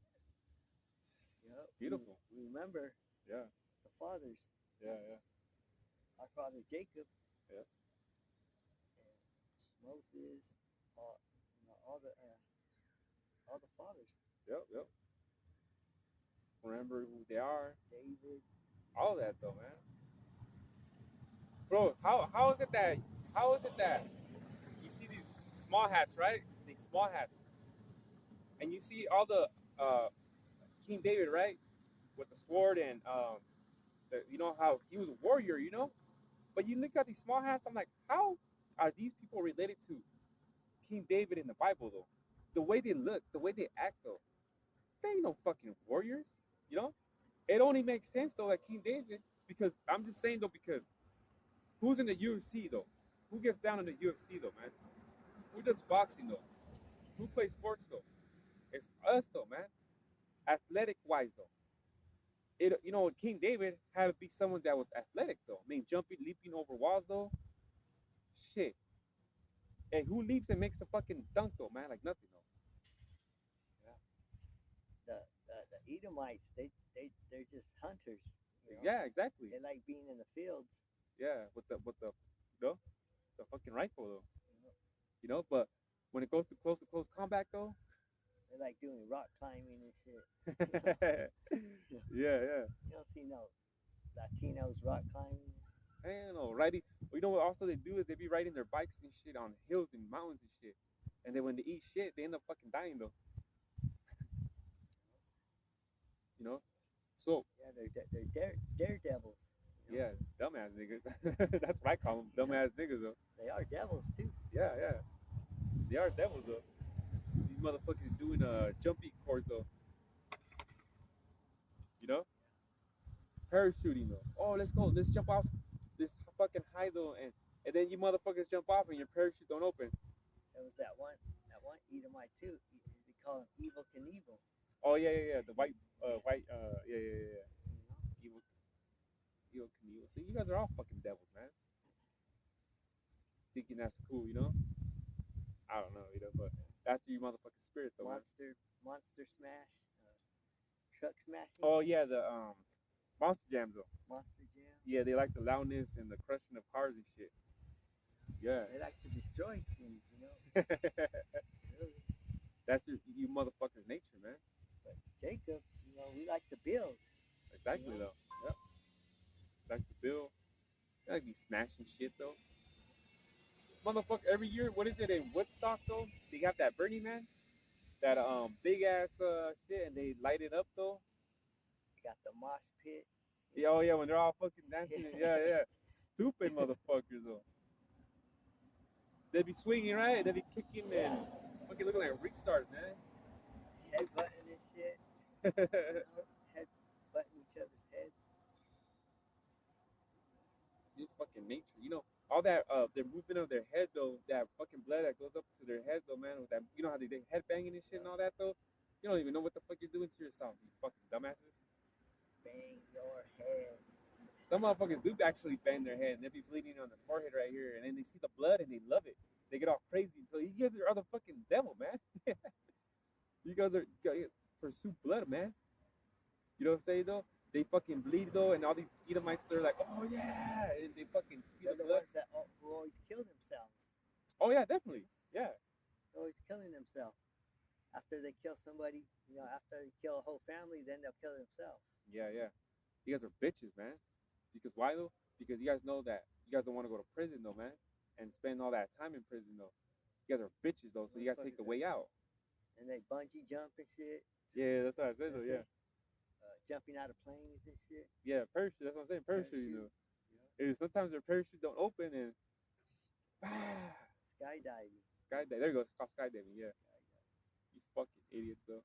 Yep. beautiful. We remember Yeah, the fathers, yeah, yeah, our father Jacob yeah, and Moses, all, all the fathers, yep, yep. Remember who they are. David. All that though, man. Bro, how is it that you see these small hats, right? These small hats, and you see all the uh, King David, right, with the sword and you know how he was a warrior, you know. But you look at these small hats, I'm like, how are these people related to King David in the Bible though? The way they look, the way they act though, they ain't no fucking warriors, you know. It only makes sense though, like King David, because I'm just saying though, because who's in the UFC though? Who gets down in the UFC though, man? Who does boxing though? Who plays sports though? It's us though, man. Athletic wise though, it you know King David had to be someone that was athletic though. I mean, jumping, leaping over walls though. Shit. Hey, who leaps and makes a fucking dunk though, man? Like nothing though. Yeah. The Edomites, they're just hunters. You know, Yeah, exactly. they like being in the fields. Yeah, with the you know, the fucking rifle though. You know, You know, but when it goes to close combat though, they like doing rock climbing and shit. You know, yeah, yeah. you don't see no Latinos rock climbing. I don't know, riding. Well, you know what? Also, they do is they be riding their bikes and shit on hills and mountains and shit. And then when they eat shit, they end up fucking dying though. You know. So Yeah, they're daredevils. You know, yeah, dumbass niggas. That's what I call them, dumbass niggas though. they are devils too. Yeah, yeah. They are devils though. These motherfuckers doing jumping cords though. You know, parachuting though. Oh, let's go. Let's jump off this fucking high though, and then you motherfuckers jump off and your parachute don't open. There was that one Edomite too. They call him Evil Knievel. Oh yeah, yeah, yeah. The white, yeah, yeah, yeah, yeah. You know, Evil, evil Knievel. See, you guys are all fucking devils, man. Thinking that's cool, you know? I don't know, you know, but that's your motherfucking spirit, though, man. monster smash, truck smashing, Oh yeah, the monster jams though. monster jam. Yeah, they like the loudness and the crushing of cars and shit. Yeah. They like to destroy things, you know. Really. That's you motherfuckers' nature, man. But Jacob, you know, we like to build. Exactly You know? though. Yep. Like to build. They like be smashing shit though. Motherfucker, every year, what is it in Woodstock though? They got that Burning Man, that big ass shit, and they light it up though. We got the mosh pit. You Yeah, know. oh yeah, when they're all fucking dancing. Yeah. Yeah, yeah. Stupid motherfuckers though. They be swinging right. They be kicking Yeah. and fucking looking like retard, man. Headbutting and shit. You know, head butting each other's heads. This fucking nature, you know. All that their movement of their head though, that fucking blood that goes up to their head though, man. With that, you know how they head banging and shit and all that though. You don't even know what the fuck you're doing to yourself, you fucking dumbasses. Bang your head. Some motherfuckers do actually bang their head and they be bleeding on their forehead right here, and then they see the blood and they love it. They get all crazy. So you guys are the fucking devil, man. You guys pursue blood, man. You know what I'm saying though? They fucking bleed though, and all these Edomites they're like, oh yeah, and they fucking see They're the the blood. ones that who always kill themselves. Oh yeah, definitely, yeah, They're always killing themselves. After they kill somebody, you know, after they kill a whole family, then they'll kill themselves. yeah, yeah. You guys are bitches, man. Because why though? Because you guys know that you guys don't want to go to prison though, man, and spend all that time in prison though. You guys are bitches though, so you guys take the way out. And they bungee jump and shit. Yeah, that's what I said though. Yeah, Jumping out of planes and shit. yeah, parachute. That's what I'm saying, parachute. You know, You and sometimes their parachute don't open and bah, know, skydiving. skydive. There you go. It's called skydiving. Yeah, you fucking idiots though.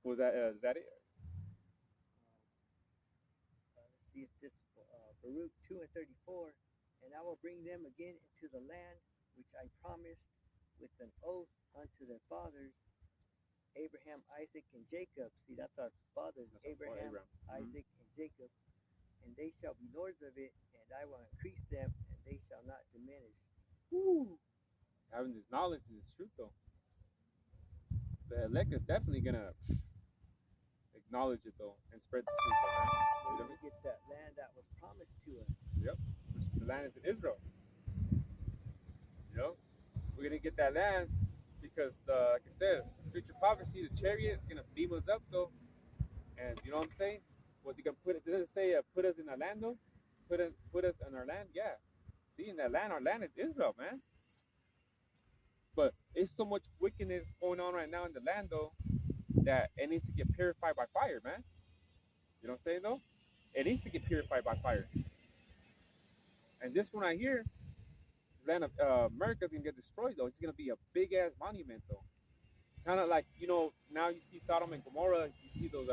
Was that is that it? Let's see if this Baruch 2 and 34. And I will bring them again into the land which I promised with an oath unto their fathers, Abraham, Isaac, and Jacob. See, that's our fathers, That's our father, Abraham, Abraham. Isaac, and Jacob. And they shall be lords of it, and I will increase them, and they shall not diminish. whew, having this knowledge and this truth though, the elect is definitely gonna acknowledge it though and spread the truth though, man. We're You know what I gonna mean? get that land that was promised to us. Yep. Which is the land is in Israel. You know, we're gonna get that land because the like I said, future prophecy, the chariot is gonna beam us up though, and you know what I'm saying? What they gonna put it? Did it say put us in our land though? Put us in our land? Yeah. See, in that land, our land is Israel, man. But it's so much wickedness going on right now in the land though that it needs to get purified by fire, man. You know what I'm saying though? It needs to get purified by fire. And this one right here, the land of America is gonna get destroyed though. It's gonna be a big ass monument though. Kind of like now you see Sodom and Gomorrah. You see those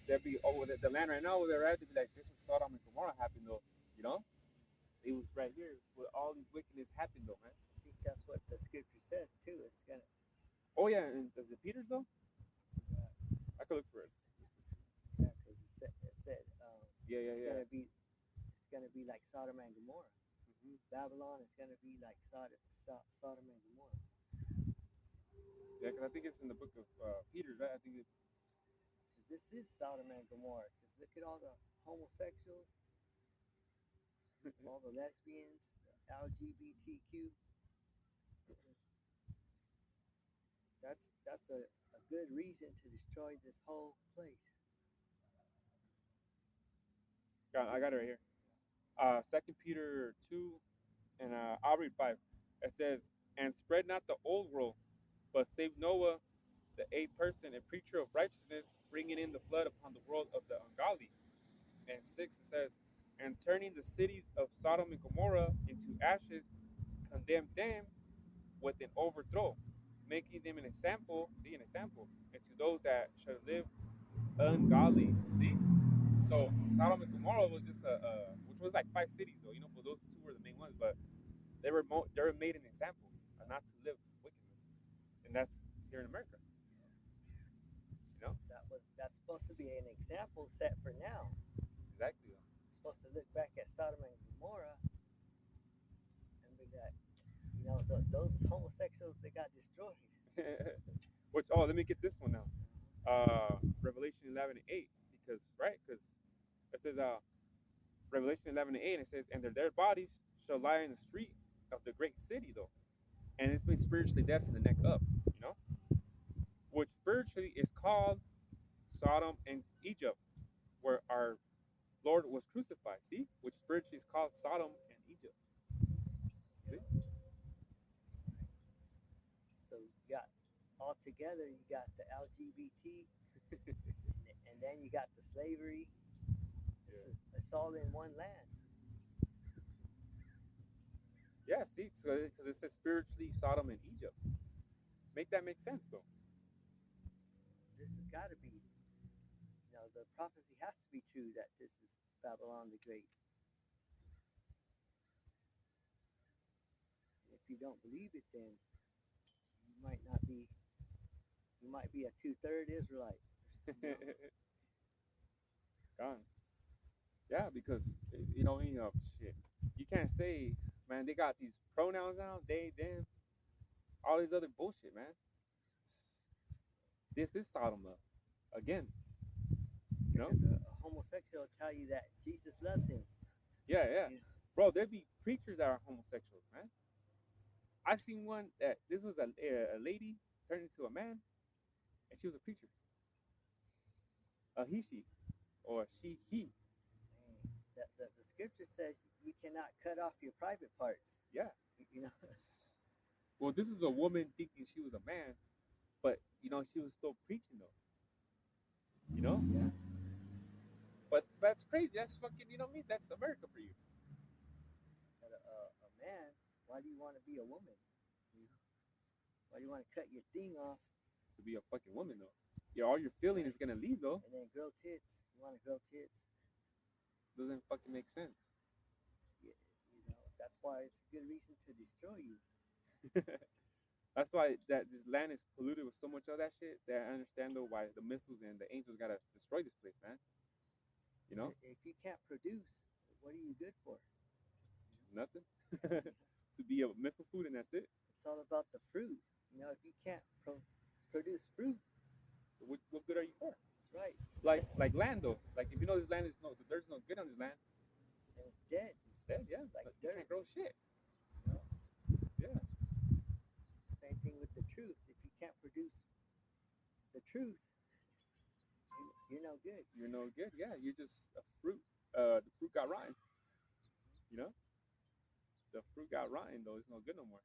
there be the land right now where they're at. They be like this was Sodom and Gomorrah happened though. You know, it was right here where all these wickedness happened though, man. I think that's what the scripture says too. It's gonna, Oh yeah, and is it Peters though? uh, I could look for it. yeah, because it said Yeah, yeah, it's yeah. gonna be like Sodom and Gomorrah. Hmm. Babylon is gonna be like Sodom and Gomorrah. Yeah, because I think it's in the book of Peters, right? I think it. Because this is Sodom and Gomorrah. Because look at all the homosexuals, all the lesbians, the LGBTQ. That's a good reason to destroy this whole place. I got it right here. Second Peter 2, and I'll read 5. It says, "And spread not the old world, but save Noah, the eighth person, a preacher of righteousness, bringing in the flood upon the world of the ungodly." And 6 it says, "And turning the cities of Sodom and Gomorrah into ashes, condemned them with an overthrow, making them an example, and to those that shall live ungodly." See? So Sodom and Gomorrah was just which was like 5 cities, though, but those two were the main ones. But they were made an example, not to live wickedness, and that's here in America, you know. That's supposed to be an example set for now. Exactly. Supposed to look back at Sodom and Gomorrah and be like, those homosexuals they got destroyed. Which let me get this one now. Revelation 11:8, because it says Revelation 11:8, and it says, "And their dead bodies shall lie in the street of the great city, though, and it's been spiritually dead from the neck up, you know, which spiritually is called Sodom and Egypt, where our Lord was crucified. See, which spiritually is called Sodom and Egypt. See, Yeah, so you got all together. You got the LGBT, and then you got the slavery. yeah, It's all in one land. yeah. See, so because it says spiritually Sodom and Egypt, make that make sense though. This has got to be, the prophecy has to be true that this is Babylon the Great. And if you don't believe it, then you might not be. You might be a two-third Israelite. You know, Gone. Yeah, because shit. You can't say, man. They got these pronouns now, they, them, all these other bullshit, man. This is Sodom again. You know? because a homosexual will tell you that Jesus loves him. Yeah, yeah. You know, Bro, there be preachers that are homosexuals, man. I seen one that this was a lady turned into a man, and she was a preacher, a he she, or she he. man, the scripture says you cannot cut off your private parts. Yeah. You know, Well, this is a woman thinking she was a man, but she was still preaching though. You know. yeah. But that's crazy. That's fucking. You know what I mean? That's America for you. But a man, why do you want to be a woman? You know, why do you want to cut your thing off? To be a fucking woman though. Yeah, all your feeling Right. is gonna leave though. And then grow tits. You want to grow tits? Doesn't fucking make sense. Yeah, that's why it's a good reason to destroy you. That's why that this land is polluted with so much of that shit. That I understand though why the missiles and the angels gotta destroy this place, man. You know, If you can't produce, what are you good for? nothing. to be a missile food, and that's it. It's all about the fruit. If you can't produce fruit, What good are you for? that's right. Like land though. Like if you know this land is there's no good on this land. And it's dead, It's dead, yeah. like You dirt. can't grow shit. You know? Yeah. Same thing with the truth. If you can't produce the truth, you're no good. You're no good. Yeah, you're just a fruit. The fruit got rotten. You know, the fruit got rotten though. It's no good no more.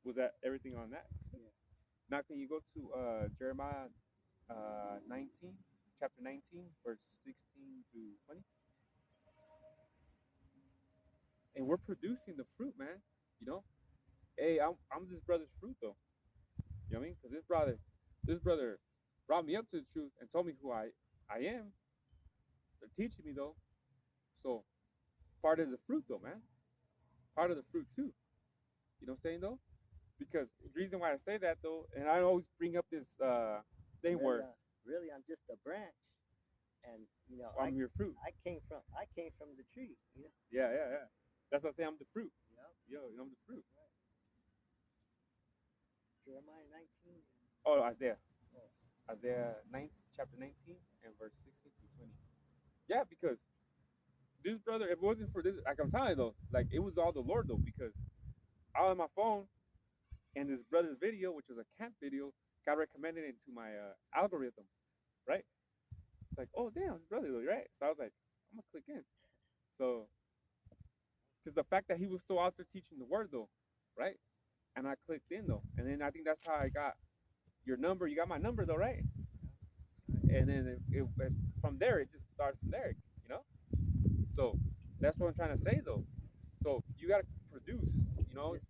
Was that everything on that? Yeah. Now can you go to Jeremiah 19, chapter 19, verse 16 to 20? And we're producing the fruit, man. You know, hey, I'm this brother's fruit though. You know what I mean? Because this brother brought me up to the truth and told me who I am. They're teaching me though. So part of the fruit though, man. Part of the fruit too. You know what I'm saying though? Because the reason why I say that though, and I always bring up this thing Really, where really, I'm just a branch, and I'm your fruit. I came from the tree. Yeah, yeah, yeah. That's what I say. I'm the fruit. Yeah. Yo, I'm the fruit. Right. Jeremiah 19. Oh, Isaiah. Oh, Isaiah 9, chapter 19 and verse 16 through 20. Yeah, because this brother, if it wasn't for this, like I'm telling you though, like it was all the Lord though, because I was on my phone and this brother's video, which was a camp video, got recommended into my algorithm, right? It's like, oh damn, it's brother, right? So I was like, I'm gonna click in. So, because the fact that he was still out there teaching the word though, right? And I clicked in though, and then I think that's how I got your number. You got my number though, right? And then from there, it just started from there, you know. So that's what I'm trying to say though. So you gotta produce, you know. if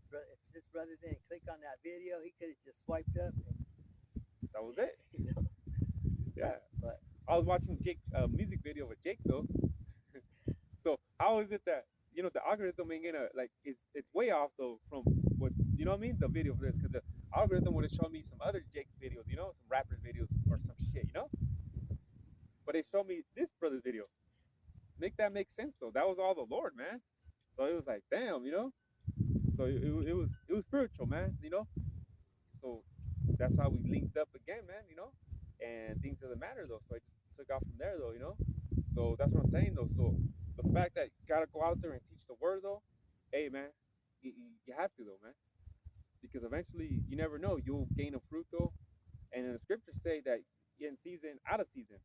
this brother didn't click on that video, he could have just swiped up and That was it. you know. Yeah. But I was watching Jake music video with Jake though. So how is it that the algorithm ain't gonna like it's way off though from what you know what I mean the video for this because the algorithm would have shown me some other Jake videos, some rappers videos or some shit. But they showed me this brother's video. Make that make sense though. That was all the Lord, man. So it was like damn. So it was spiritual, man. So that's how we linked up again, man. And things of the matter though. So I just took off from there though. So that's what I'm saying though. So the fact that you gotta go out there and teach the word though, hey man, you have to though, man. Because eventually you never know, you'll gain a fruit though. And then the scriptures say that in season, out of season.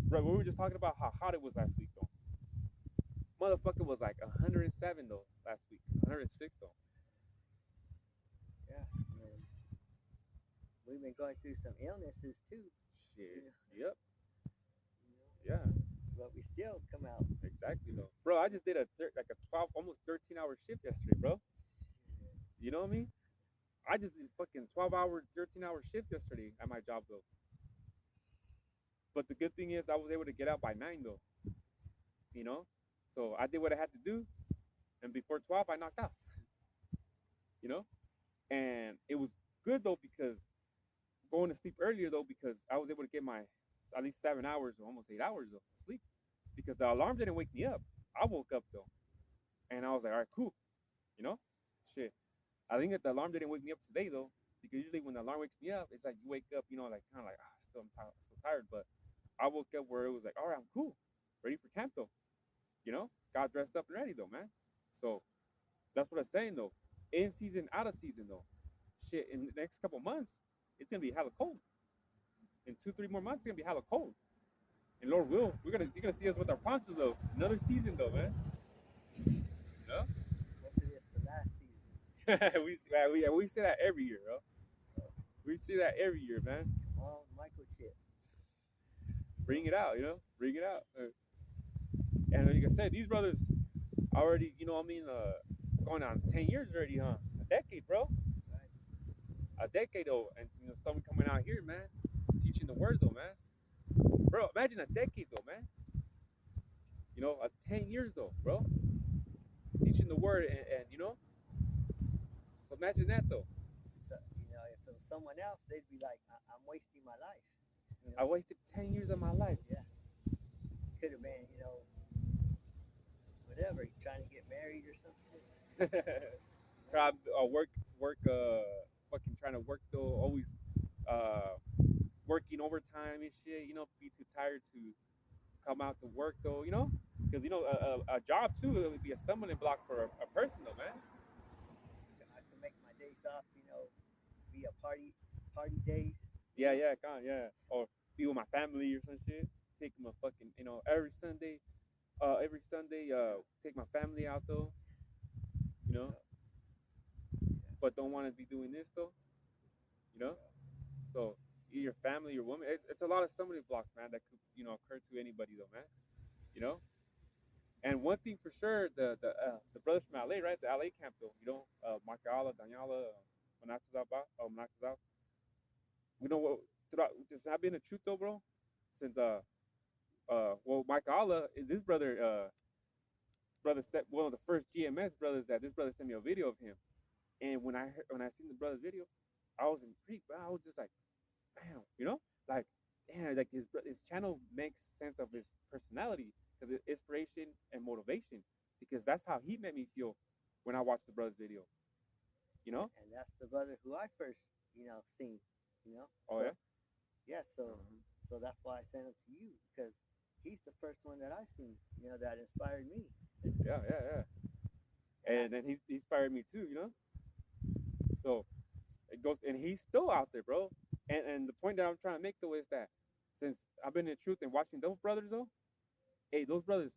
Bro, we were just talking about how hot it was last week though. Motherfucker was like 107 though last week, 106 though. yeah, and we've been going through some illnesses too. Shit. You Yep. know, Yeah. but we still come out. Exactly though. Bro, I just did like a 12, almost 13-hour shift yesterday, bro. You know what I mean? I just did fucking 12-hour, 13-hour shift yesterday at my job though. But the good thing is I was able to get out by 9 though. You know? So I did what I had to do, and before 12 I knocked out. You know? And it was good though because going to sleep earlier though because I was able to get my at least 7 hours or almost 8 hours of sleep because the alarm didn't wake me up. I woke up though, and I was like, all right, cool. You know? Shit. I think that the alarm didn't wake me up today though, because usually when the alarm wakes me up, it's like you wake up, like kind of like still I'm tired, but I woke up where it was like, all right, I'm cool, ready for camp though. Got dressed up and ready though, man. So that's what I'm saying though. In season, out of season though. Shit, in the next couple months, it's gonna be hella cold. In 2, 3 more months, it's gonna be hella cold. And Lord will, you're gonna see us with our ponchos though. Another season though, man. You know? Hopefully, it's the last season. we say that every year, bro. We see that every year, man. Come on, microchip. Bring it out, bring it out. And like I said, these brothers already, going on 10 years already, huh? A decade, bro. Right. A decade, though. And, something coming out here, man. Teaching the word, though, man. Bro, imagine a decade, though, man. 10 years, though, bro. Teaching the word, and. So imagine that, though. So, if it was someone else, they'd be like, I'm wasting my life. I wasted 10 years of my life. Yeah. Could have been, whatever. or he's trying to get married or some shit. You know? Try work fucking trying to work though, always uh working overtime and shit, be too tired to come out to work though, because a job too, it would be a stumbling block for a person though, man. I can make my days off, be a party days, you Yeah, know. yeah, yeah, or be with my family or some shit. Take them a fucking, every Sunday, Yeah, take my family out though, you know, yeah, but don't want to be doing this though, you know. yeah, So your family, your woman, it's a lot of stumbling blocks, man, that could occur to anybody though, man. You know. And one thing for sure, the brothers from LA, right? The LA camp though, Marcala, Daniela, Monatizal. We know what throughout. This has been the truth though, bro. Since well, Marcala is this brother set one of the first GMS brothers that this brother sent me a video of him. And when I seen the brother's video, I was intrigued, bro. I was just like, damn, like damn, like his channel makes sense of his personality because it's inspiration and motivation because that's how he made me feel when I watched the brother's video, you know? and that's the brother who I first, seen, Oh yeah. so yeah, Uh-huh. so that's why I sent him to you because he's the first one that I've seen, that inspired me, Yeah, yeah, yeah. and I And then he inspired me too, you know. So it goes, and he's still out there, bro. And the point that I'm trying to make though is that since I've been in the truth and watching those brothers though, hey, those brothers,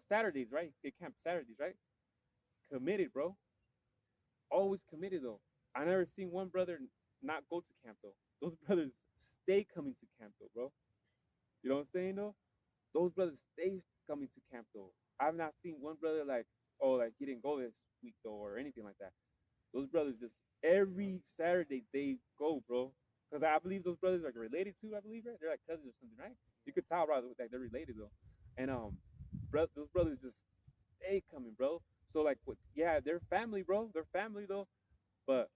Saturdays, right? They camp Saturdays, right? Committed, bro. Always committed though. I never seen one brother not go to camp though. Those brothers stay coming to camp though, bro. You know what I'm saying though? Those brothers stay coming to camp though. I've not seen one brother like, oh, like he didn't go this week though or anything like that. Those brothers just every Saturday they go, bro. Because I believe those brothers are related too. I believe, right? They're like cousins or something, right? You could tell, bro, like they're related though. And those brothers just stay coming, bro. So like, yeah, they're family, bro. They're family though. But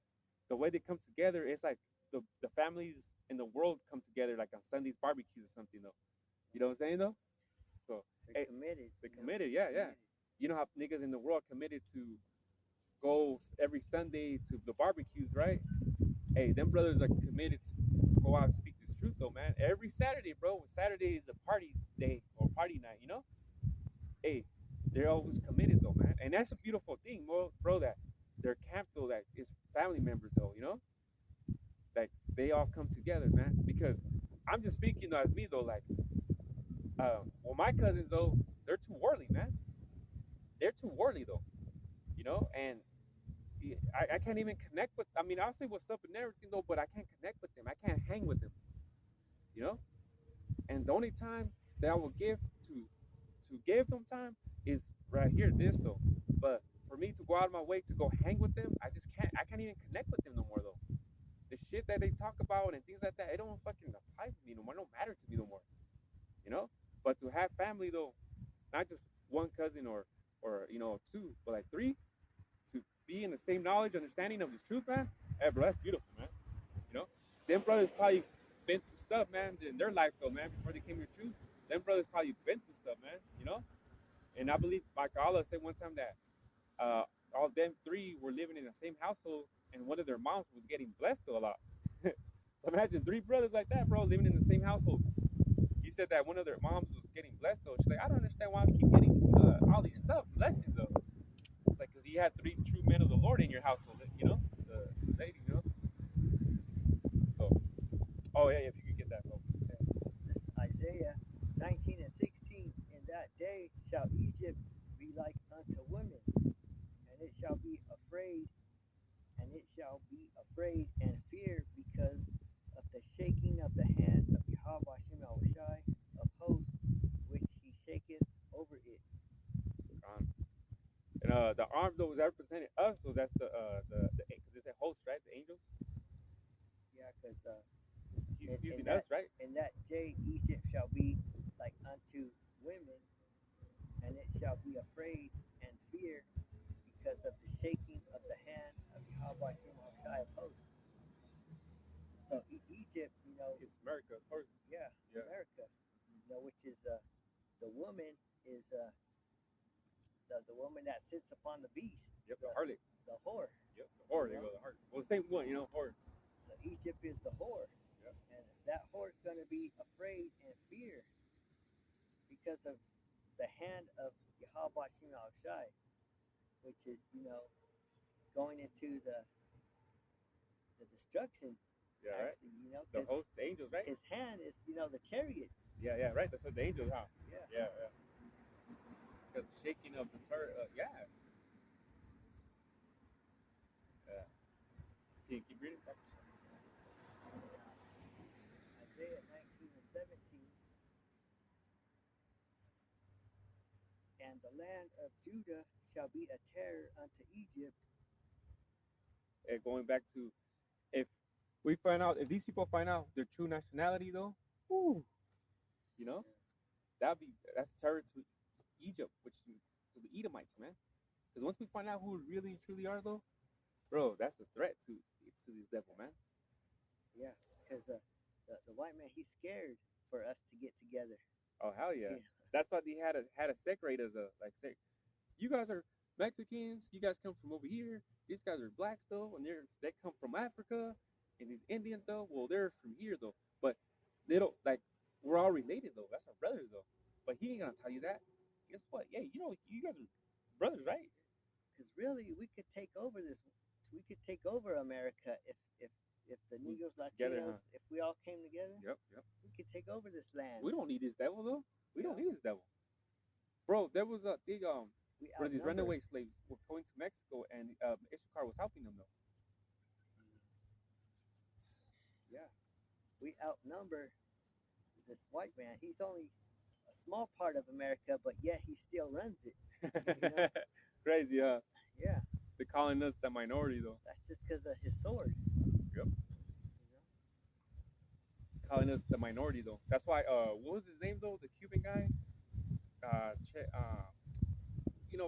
the way they come together, it's like the families in the world come together like on Sundays barbecues or something though. You know what I'm saying though? So they're hey, committed, they're committed, yeah, yeah. committed. You know how niggas in the world committed to go every Sunday to the barbecues, right? Hey, them brothers are committed to go out and speak this truth though, man. Every Saturday, bro. Saturday is a party day or party night, you know? Hey, they're always committed though, man. And that's a beautiful thing, bro, that their camp though, that is family members though, you know? Like they all come together, man. Because I'm just speaking as me though, like well my cousins though, they're too worldly, man. They're too worldly though, and I can't even connect with. I mean, I'll say what's up and everything though, but I can't connect with them. I can't hang with them, you know. And the only time that I will give to give them time is right here, this though. But for me to go out of my way to go hang with them, I just can't. I can't even connect with them no more though. The shit that they talk about and things like that, it don't fucking apply to me no more. It don't matter to me no more, you know. But to have family though, not just one cousin or two, but like three, to be in the same knowledge, understanding of this truth, man. Hey, bro, that's beautiful, man. You know, them brothers probably been through stuff, man, in their life though, man. Before they came to truth, them brothers probably been through stuff, man. You know, and I believe like Allah said one time that all them three were living in the same household, and one of their moms was getting blessed a lot. So imagine three brothers like that, bro, living in the same household. He said that one of their moms was getting blessed though. She's like, I don't understand why I keep getting all these stuff, blessings though. It's like because you had three true men of the Lord in your household, the lady, So, oh yeah, if you could get that, folks. Okay. This Isaiah 19 and 16. In that day shall Egypt be like unto women, and it shall be afraid, and it shall be afraid and fear because of the shaking of the hand of Yahweh Shem Shai of hosts, which he shaketh over it. And the arm though was representing us, so that's the because it's a host, right? The angels. Yeah, because He's in using us, that right? day Egypt shall be like unto women, and it shall be afraid and fear because of the shaking of the hand of Yahweh Shem Shai of hosts. So Egypt, It's America, of course. yeah, Yeah. America, which is the woman is the the woman that sits upon the beast. Yep, the harlot. The whore. Yep, the whore. There You you know? go, the harlot. Well, same one, whore. So Egypt is the whore. Yep. And that whore is going to be afraid and fear because of the hand of Yahweh Shem Al Shai, which is, going into the destruction. Yeah, right. Actually, The because host, the angels, right? his hand is, the chariots. Yeah, right. That's what the angels, huh? Yeah. Yeah. Because the shaking of the turret, yeah. Can you keep reading? Isaiah 19 and 17. And the land of Judah shall be a terror unto Egypt. And going back to, if if these people find out their true nationality, though, whew, you know, that's terror to Egypt, to the Edomites, man. Because once we find out who we really truly are, though, bro, that's a threat to this devil, man. Yeah, because the white man, he's scared for us to get together. Oh hell yeah! That's why they had a separate as a like say, you guys are Mexicans, you guys come from over here. These guys are blacks though, and they come from Africa, and these Indians though, well they're from here though, but they don't like we're all related though. That's our brothers though. But he ain't gonna tell you that. Guess what? Yeah, you guys are brothers, right? Because really, we could take over this. We could take over America if the Negroes, Together, Latinos, huh? if we all came together. Yep. We could take over this land. We don't need this devil though. We don't Yeah. need this devil, bro. There was a big We where these outnumber. runaway slaves were going to Mexico, and Issachar was helping them though. Yeah, we outnumber this white man. He's only a small part of America, but yet he still runs it. Crazy, huh? Yeah. They're calling us the minority though. That's just because of his sword. Yep. Calling us the minority though. That's why what was his name though? The Cuban guy?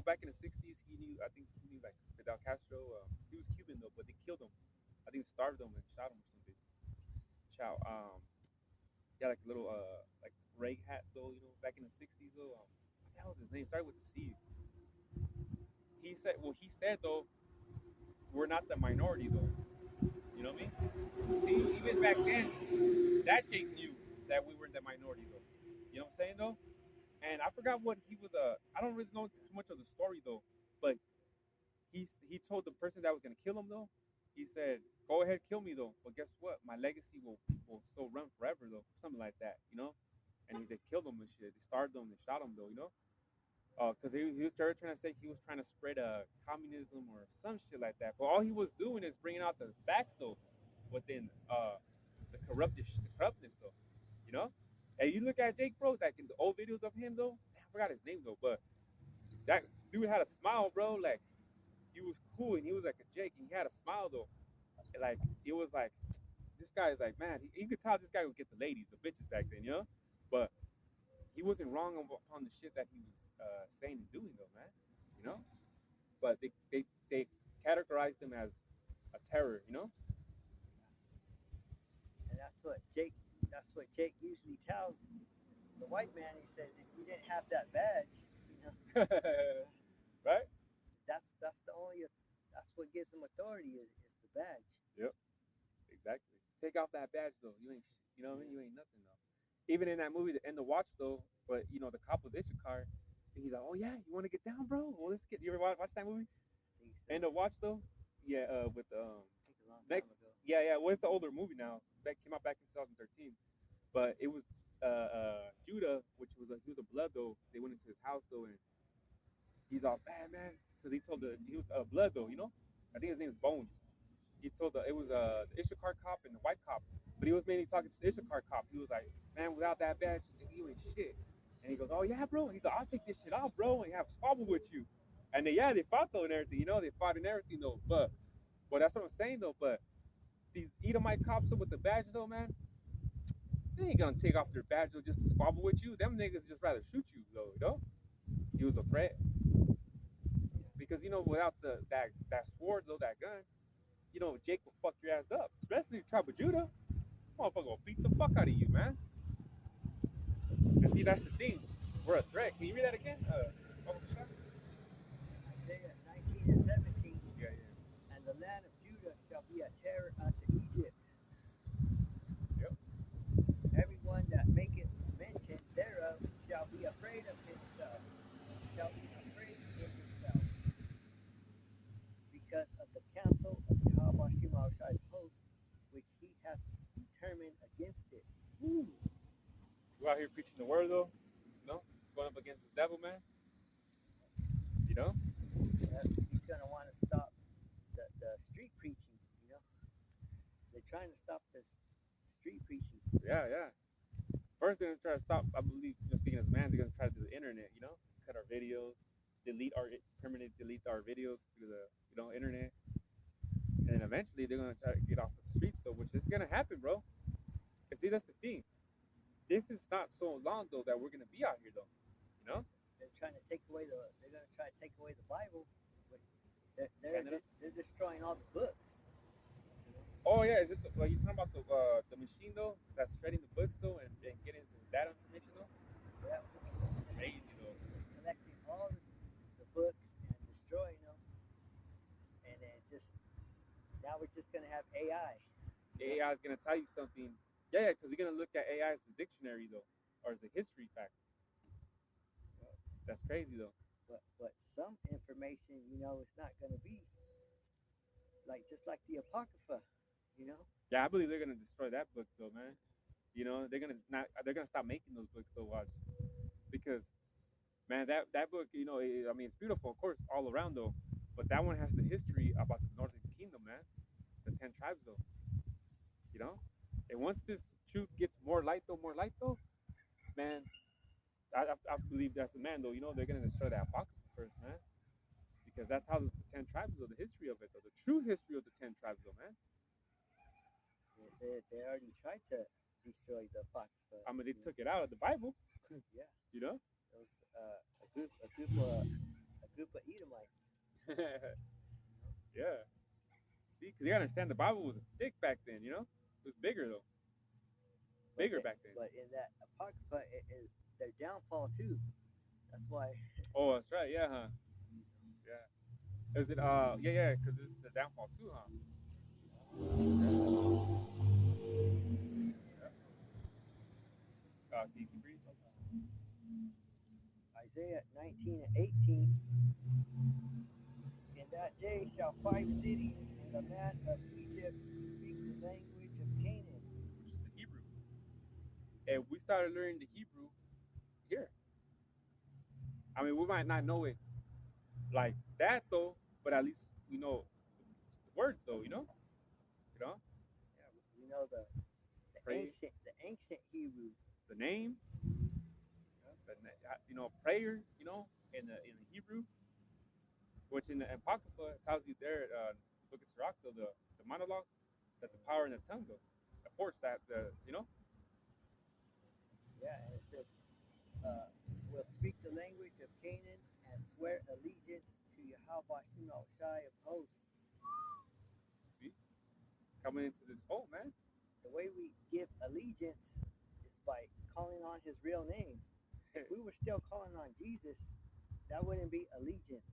Back in the '60s I think he knew like Fidel Castro. He was Cuban though, but they killed him. I think starved him and shot him or something. Chow. Yeah, like a little like rag hat though, back in the '60s though. What the hell was his name? Started with the C. He said though, we're not the minority though. You know what I mean? See, even back then, that Jake knew that we were the minority though. You know what I'm saying though? And I forgot what he was. I don't really know too much of the story though, but he told the person that was gonna kill him though. He said, "Go ahead, kill me though, but guess what? My legacy will still run forever though, something like that, you know." And they killed him and shit. They starved him and shot him though, you know. Because he was trying to say he was trying to spread communism or some shit like that. But all he was doing is bringing out the facts though, within the corruptness though, you know. And you look at Jake, bro, like in the old videos of him though. I forgot his name though, but that dude had a smile, bro. Like he was cool and he was like a Jake, and he had a smile though. Like it was like this guy is like, man, you could tell this guy would get the ladies, the bitches back then, you know. But he wasn't wrong upon the shit that he was saying and doing though, man. You know. But they categorized him as a terror, you know. And that's what Jake usually tells the white man. He says, if you didn't have that badge, Right? that's the only that's what gives him authority is the badge. Yep. Exactly. Take off that badge though. You ain't, you know what I mean? You ain't nothing though. Even in that movie, The End of Watch though, but the cop was Issachar, and he's like, "Oh yeah, you want to get down, bro? Well, let's get." You ever watch that movie? So. End of Watch though? Yeah, with I think a long time ago. Yeah. Well, it's an older movie now. That came out back in 2013, but it was Judah, which was he was a blood though. They went into his house though, and he's all bad man because he was blood though. I think his name is Bones. He told it was the Issachar cop and the white cop, but he was mainly talking to the Issachar cop. He was like, "Man, without that badge, you ain't shit." And he goes, "Oh yeah, bro." And he's like, "I'll take this shit off, bro, and have a squabble with you." And they fought though and everything. They fought and everything though. But that's what I'm saying though. But these Edomite cops with the badge though, man, they ain't gonna take off their badge though just to squabble with you. Them niggas just rather shoot you though. He was a threat because without that sword though, that gun, Jake will fuck your ass up, especially the tribe of Judah. Motherfucker will beat the fuck out of you, man. And see, that's the thing. We're a threat. Can you read that again? be a terror unto Egypt. Yep. Everyone that maketh mention thereof shall be afraid of himself, shall be afraid in himself, because of the counsel of Yahweh Shimashai's host, which he hath determined against it. Woo. You out here preaching the word though, you know, going up against this devil, man. You know? He's going to want to stop the street preaching, you know. They're trying to stop this street preaching. Yeah, yeah. First, they're gonna try to stop. I believe, you know, speaking as a man, they're gonna try to do the internet. You know, cut our videos, permanently delete our videos through the internet, and then eventually they're gonna try to get off the streets though, which is gonna happen, bro. And see, that's the thing. This is not so long though that we're gonna be out here though. You know, They're trying to take away the. They're going to try to take away the Bible. But Canada. they're destroying all the books. Oh yeah, is it like you talking about the machine though that's shredding the books though and getting the data information though? Yeah, Crazy though. collecting all the books and destroying them, and then just now we're just going to have AI. AI is gonna tell you something. Yeah, yeah, because you're gonna look at AI as the dictionary though, or as a history fact. That's crazy though. But some information, you know, it's not going to be like just like the Apocrypha, you know. Yeah, I believe they're gonna destroy that book though, man. You know, they're gonna stop making those books though. Watch, because man, that book, you know, I mean, it's beautiful, of course, all around though, but that one has the history about the Northern Kingdom, man, the 10 tribes though. You know, and once this truth gets more light though, man, I believe that's the man though. You know, they're gonna destroy that apocrypha first, man, because that tells us the 10 tribes though, the history of it though, the true history of the 10 tribes though, man. They already tried to destroy the Apocrypha. I mean, they You took it out of the Bible, yeah, you know. it was a group of Edomites. Yeah. See, because you gotta understand the Bible was thick back then, you know? It was bigger though. Bigger back then. But in that Apocrypha, it is their downfall too. That's why. Oh, that's right, yeah, huh? Yeah. Is it yeah, because it's the downfall too, huh? Can you keep reading? Isaiah 19 and 18. In that day shall 5 cities in the land of Egypt speak the language of Canaan. Which is the Hebrew. And we started learning the Hebrew here. I mean, we might not know it like that though, but at least we know the words though, you know? You know? Yeah, we know the Pray, ancient Hebrew. the name, you know, prayer, you know, in the Hebrew, which in the Apocrypha it tells you there, the book of Sirach, though, the monologue, that the power in the tongue, though, the force that you know. Yeah, and it says, uh, will speak the language of Canaan and swear allegiance to Yahweh Shai of hosts. See, coming into this fold, man. The way we give allegiance is by calling on his real name. If we were still calling on Jesus, that wouldn't be allegiance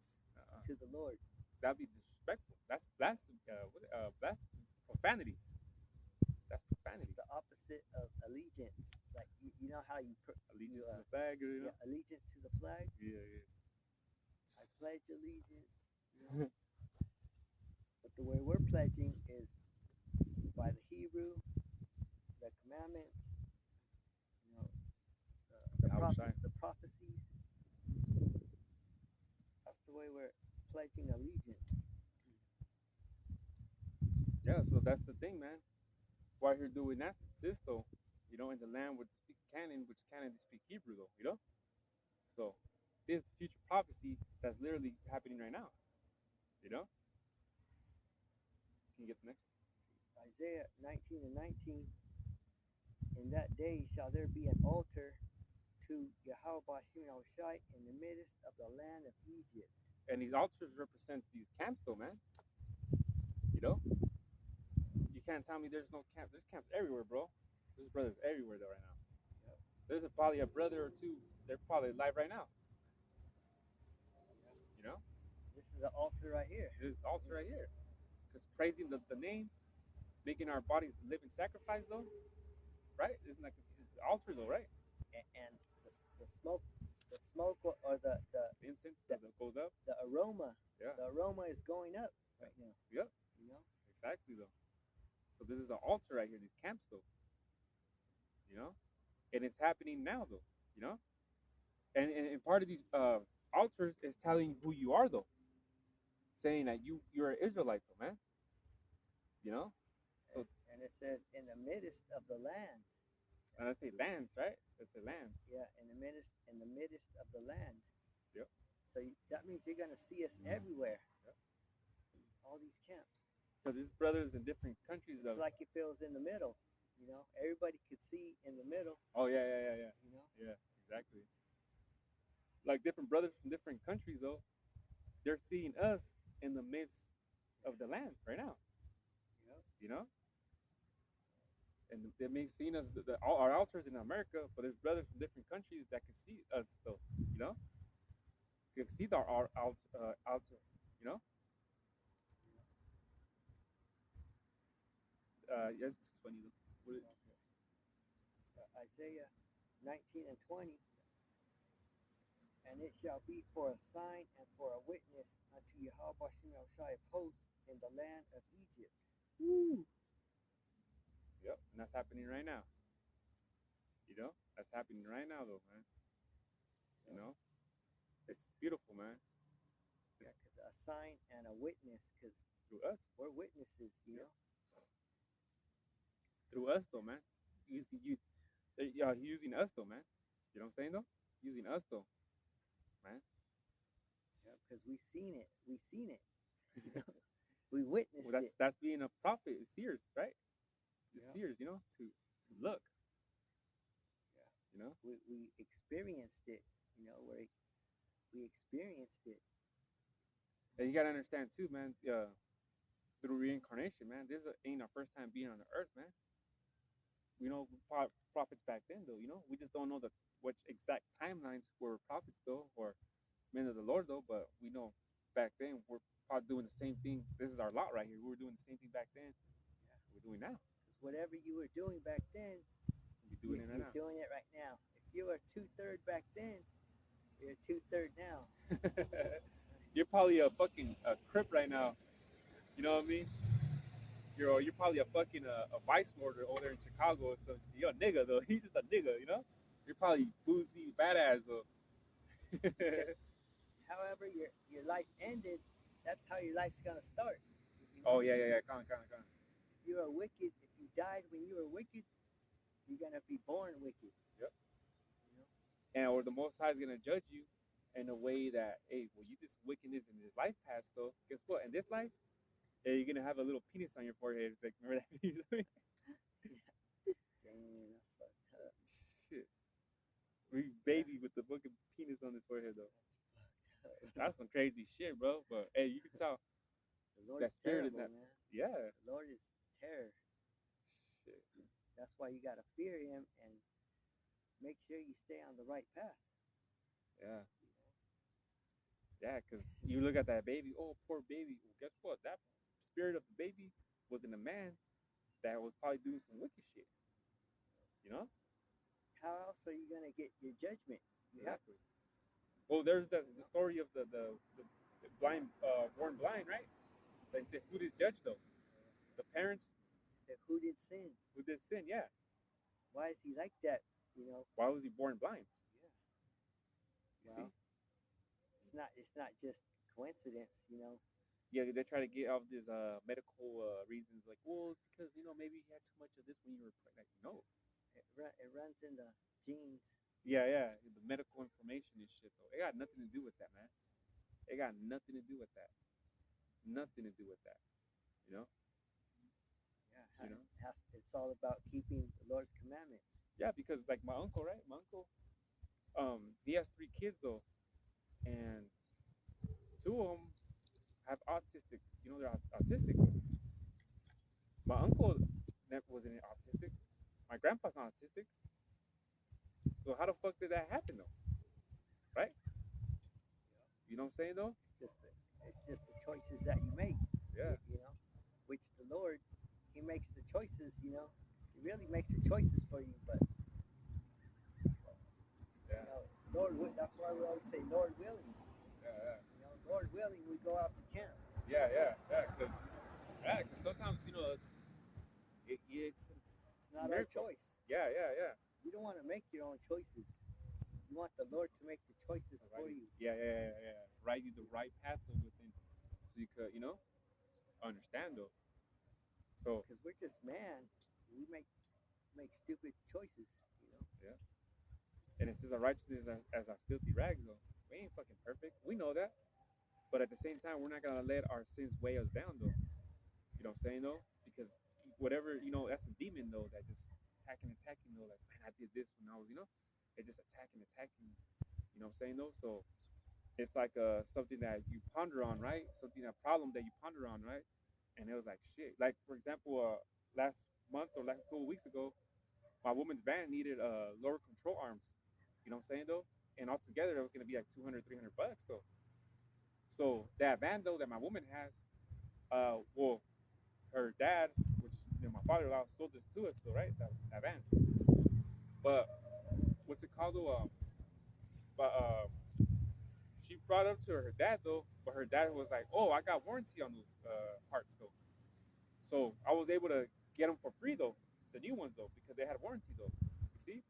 to the Lord. That'd be disrespectful. That's blasphemy. Profanity. That's profanity. It's the opposite of allegiance. Like you know how Allegiance to the flag, you know. yeah, allegiance to the flag. Yeah, yeah. I pledge allegiance. You know? But the way we're pledging is by the Hebrew, the commandments, you know, the prophecies. That's the way we're pledging allegiance. Yeah, so that's the thing, man. Why you're doing this though, you know, in the land would speak canon, which canon they speak Hebrew though, you know. So this future prophecy that's literally happening right now, you know. Can you get the next? Isaiah 19 and 19. In that day shall there be an altar to Yahweh Shai in the midst of the land of Egypt. And these altars represents these camps though, man. You know, you can't tell me there's no camp. There's camps everywhere, bro. There's brothers everywhere though right now. Yep. There's probably a brother or two. They're probably live right now. You know, This is the altar right here. this altar right here. Because praising the name, making our bodies living sacrifice though, right? It's like it's an altar though, right? And the smoke, or The incense the that goes up. the aroma, Yeah. the aroma is going up right now. Yep. You know, Exactly though. So this is an altar right here. These camps though, you know, and it's happening now though, you know, and part of these altars is telling you who you are though, saying that you're an Israelite though, man. You know. So and it says in the midst of the land. and I say lands, right? It's a land. Yeah, in the midst of the land. Yep. So that means you're gonna see us everywhere. Yep. All these camps. Because these brothers in different countries It's of. like if it was in the middle. You know, everybody could see in the middle. Oh yeah. You know. Yeah, exactly. Like different brothers from different countries though, they're seeing us in the midst of the land right now. Yep. You know, and they may seeing us all our altars in America, but there's brothers from different countries that can see us still. You know, can see our altar. You know, yeah, it's 220 though. Okay. Isaiah 19 and 20. And it shall be for a sign and for a witness unto Yahweh Bashem Shai of hosts in the land of Egypt. Woo. Yep, and that's happening right now. You know, that's happening right now though, man. You know, it's beautiful, man. Yeah, because a sign and a witness, because Through us. we're witnesses, you Yeah. know. Through us though, man. Using you, yeah, using us though, man. You know what I'm saying though? Using us though, man. Yeah, because we seen it, you know. We witnessed Well, it. that's being a prophet, seers, right? The Yeah. seers, you know, to look, Yeah. you know. We experienced it, you know, where we experienced it. And you gotta understand too, man. Through reincarnation, man. This ain't our first time being on the earth, man. We know prophets back then, though. You know, we just don't know the which exact timelines were prophets, though, or men of the Lord, though. But we know back then we're probably doing the same thing. This is our lot right here. We were doing the same thing back then. Yeah. We're doing now. Because whatever you were doing back then, We're doing it right you're doing it right now. If you were 2/3 back then, you're 2/3 now. now. You're probably a fucking crip right now. You know what I mean? You're probably a fucking a vice lord over there in Chicago or some shit. You're a nigga though. He's just a nigga, you know. You're probably boozy badass though. Because however your life ended, that's how your life's gonna start. You know? Oh yeah. Come on. If you are wicked, if you died when you were wicked, you're gonna be born wicked. Yep. You know? And or the Most High is gonna judge you in a way that, hey, well, you did some wickedness in this life past though. Guess what? In this life, hey, you're gonna have a little penis on your forehead. Like, remember that? Dang, that's fucked up. Shit, we baby with the fucking penis on his forehead though. That's fucked up. That's some crazy shit, bro. But hey, you can tell The Lord's that spirit in terrible, that. man. Yeah. The Lord is terror. Shit. That's why you gotta fear Him and make sure you stay on the right path. Yeah. You know? Yeah, because you look at that baby, oh, poor baby. Well, guess what? That spirit of the baby was in a man that was probably doing some wicked shit. You know? How else are you gonna get your judgment? You have Exactly. Well, there's the story of the blind, born blind, right? They said, who did judge though? The parents said, who did sin? who did sin, yeah. Why is he like that? You know? Why was he born blind? Yeah. You Well, see? it's not just coincidence, you know. Yeah, they try to get all these medical reasons, like, well, it's because, you know, maybe you had too much of this when you were pregnant. No. It runs in the genes. Yeah. The medical information and shit, though. It got nothing to do with that, man. It got nothing to do with that. Nothing to do with that. You know? Yeah, You know? it's all about keeping the Lord's commandments. Yeah, because like my uncle, right? My uncle, he has 3 kids though, and 2 of them have autistic. You know, they're autistic. My uncle never wasn't autistic. My grandpa's not autistic. So how the fuck did that happen though? Right? You know? You know what I'm saying though? It's just the choices that you make. Yeah. You know. which the Lord, He makes the choices. He really makes the choices for you. But Yeah, Lord, that's why we always say, Lord willing. yeah, Lord willing, we go out to camp. yeah. Because You know, sometimes it's it's a not our miracle. choice. Yeah. You don't want to make your own choices. You want the Lord to make the choices for Alrighty. you. Yeah. Write you the right path though within, so you could understand though. So Because we're just man. We make stupid choices. yeah, and it says our righteousness as our filthy rags though. We ain't fucking perfect. We know that, but at the same time, we're not gonna let our sins weigh us down though. You know what I'm saying though? Because whatever that's a demon though that just attacking though. Like man, I did this when I was it just attacking. You know what I'm saying though? So it's like something that you ponder on, right? Something a problem that you ponder on, right? And it was like shit. Like for example, last month or like a couple weeks ago, my woman's van needed lower control arms. You know what I'm saying though? And altogether it was gonna be like 200, $300 though. So that van though that my woman has, well, her dad, which my father-in-law sold this to us though, right? That van. But what's it called though? But she brought it up to her dad though, but her dad was like, "Oh, I got warranty on those parts though." So I was able to get them for free though, the new ones though, because they had warranty though. You see?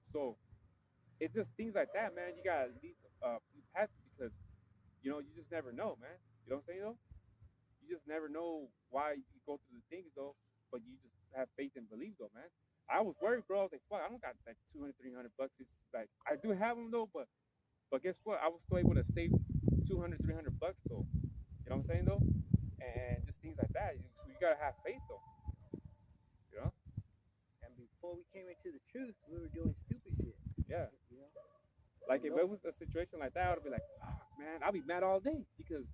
So it's just things like that, man. You gotta lead path because you just never know, man. You know what I'm saying though? You just never know why you go through the things though, but you just have faith and believe though, man. I was worried, bro. I was like, fuck, I don't got like 200, $300. It's like I do have them though, but guess what? I was still able to save 200, $300 though. You know what I'm saying though? And just things like that. So you gotta have faith though. You know? And before we came into the truth, we were doing stupid shit. Yeah. You know, Like and if no, it was a situation like that, I'd be like, fuck, man, I'll be mad all day because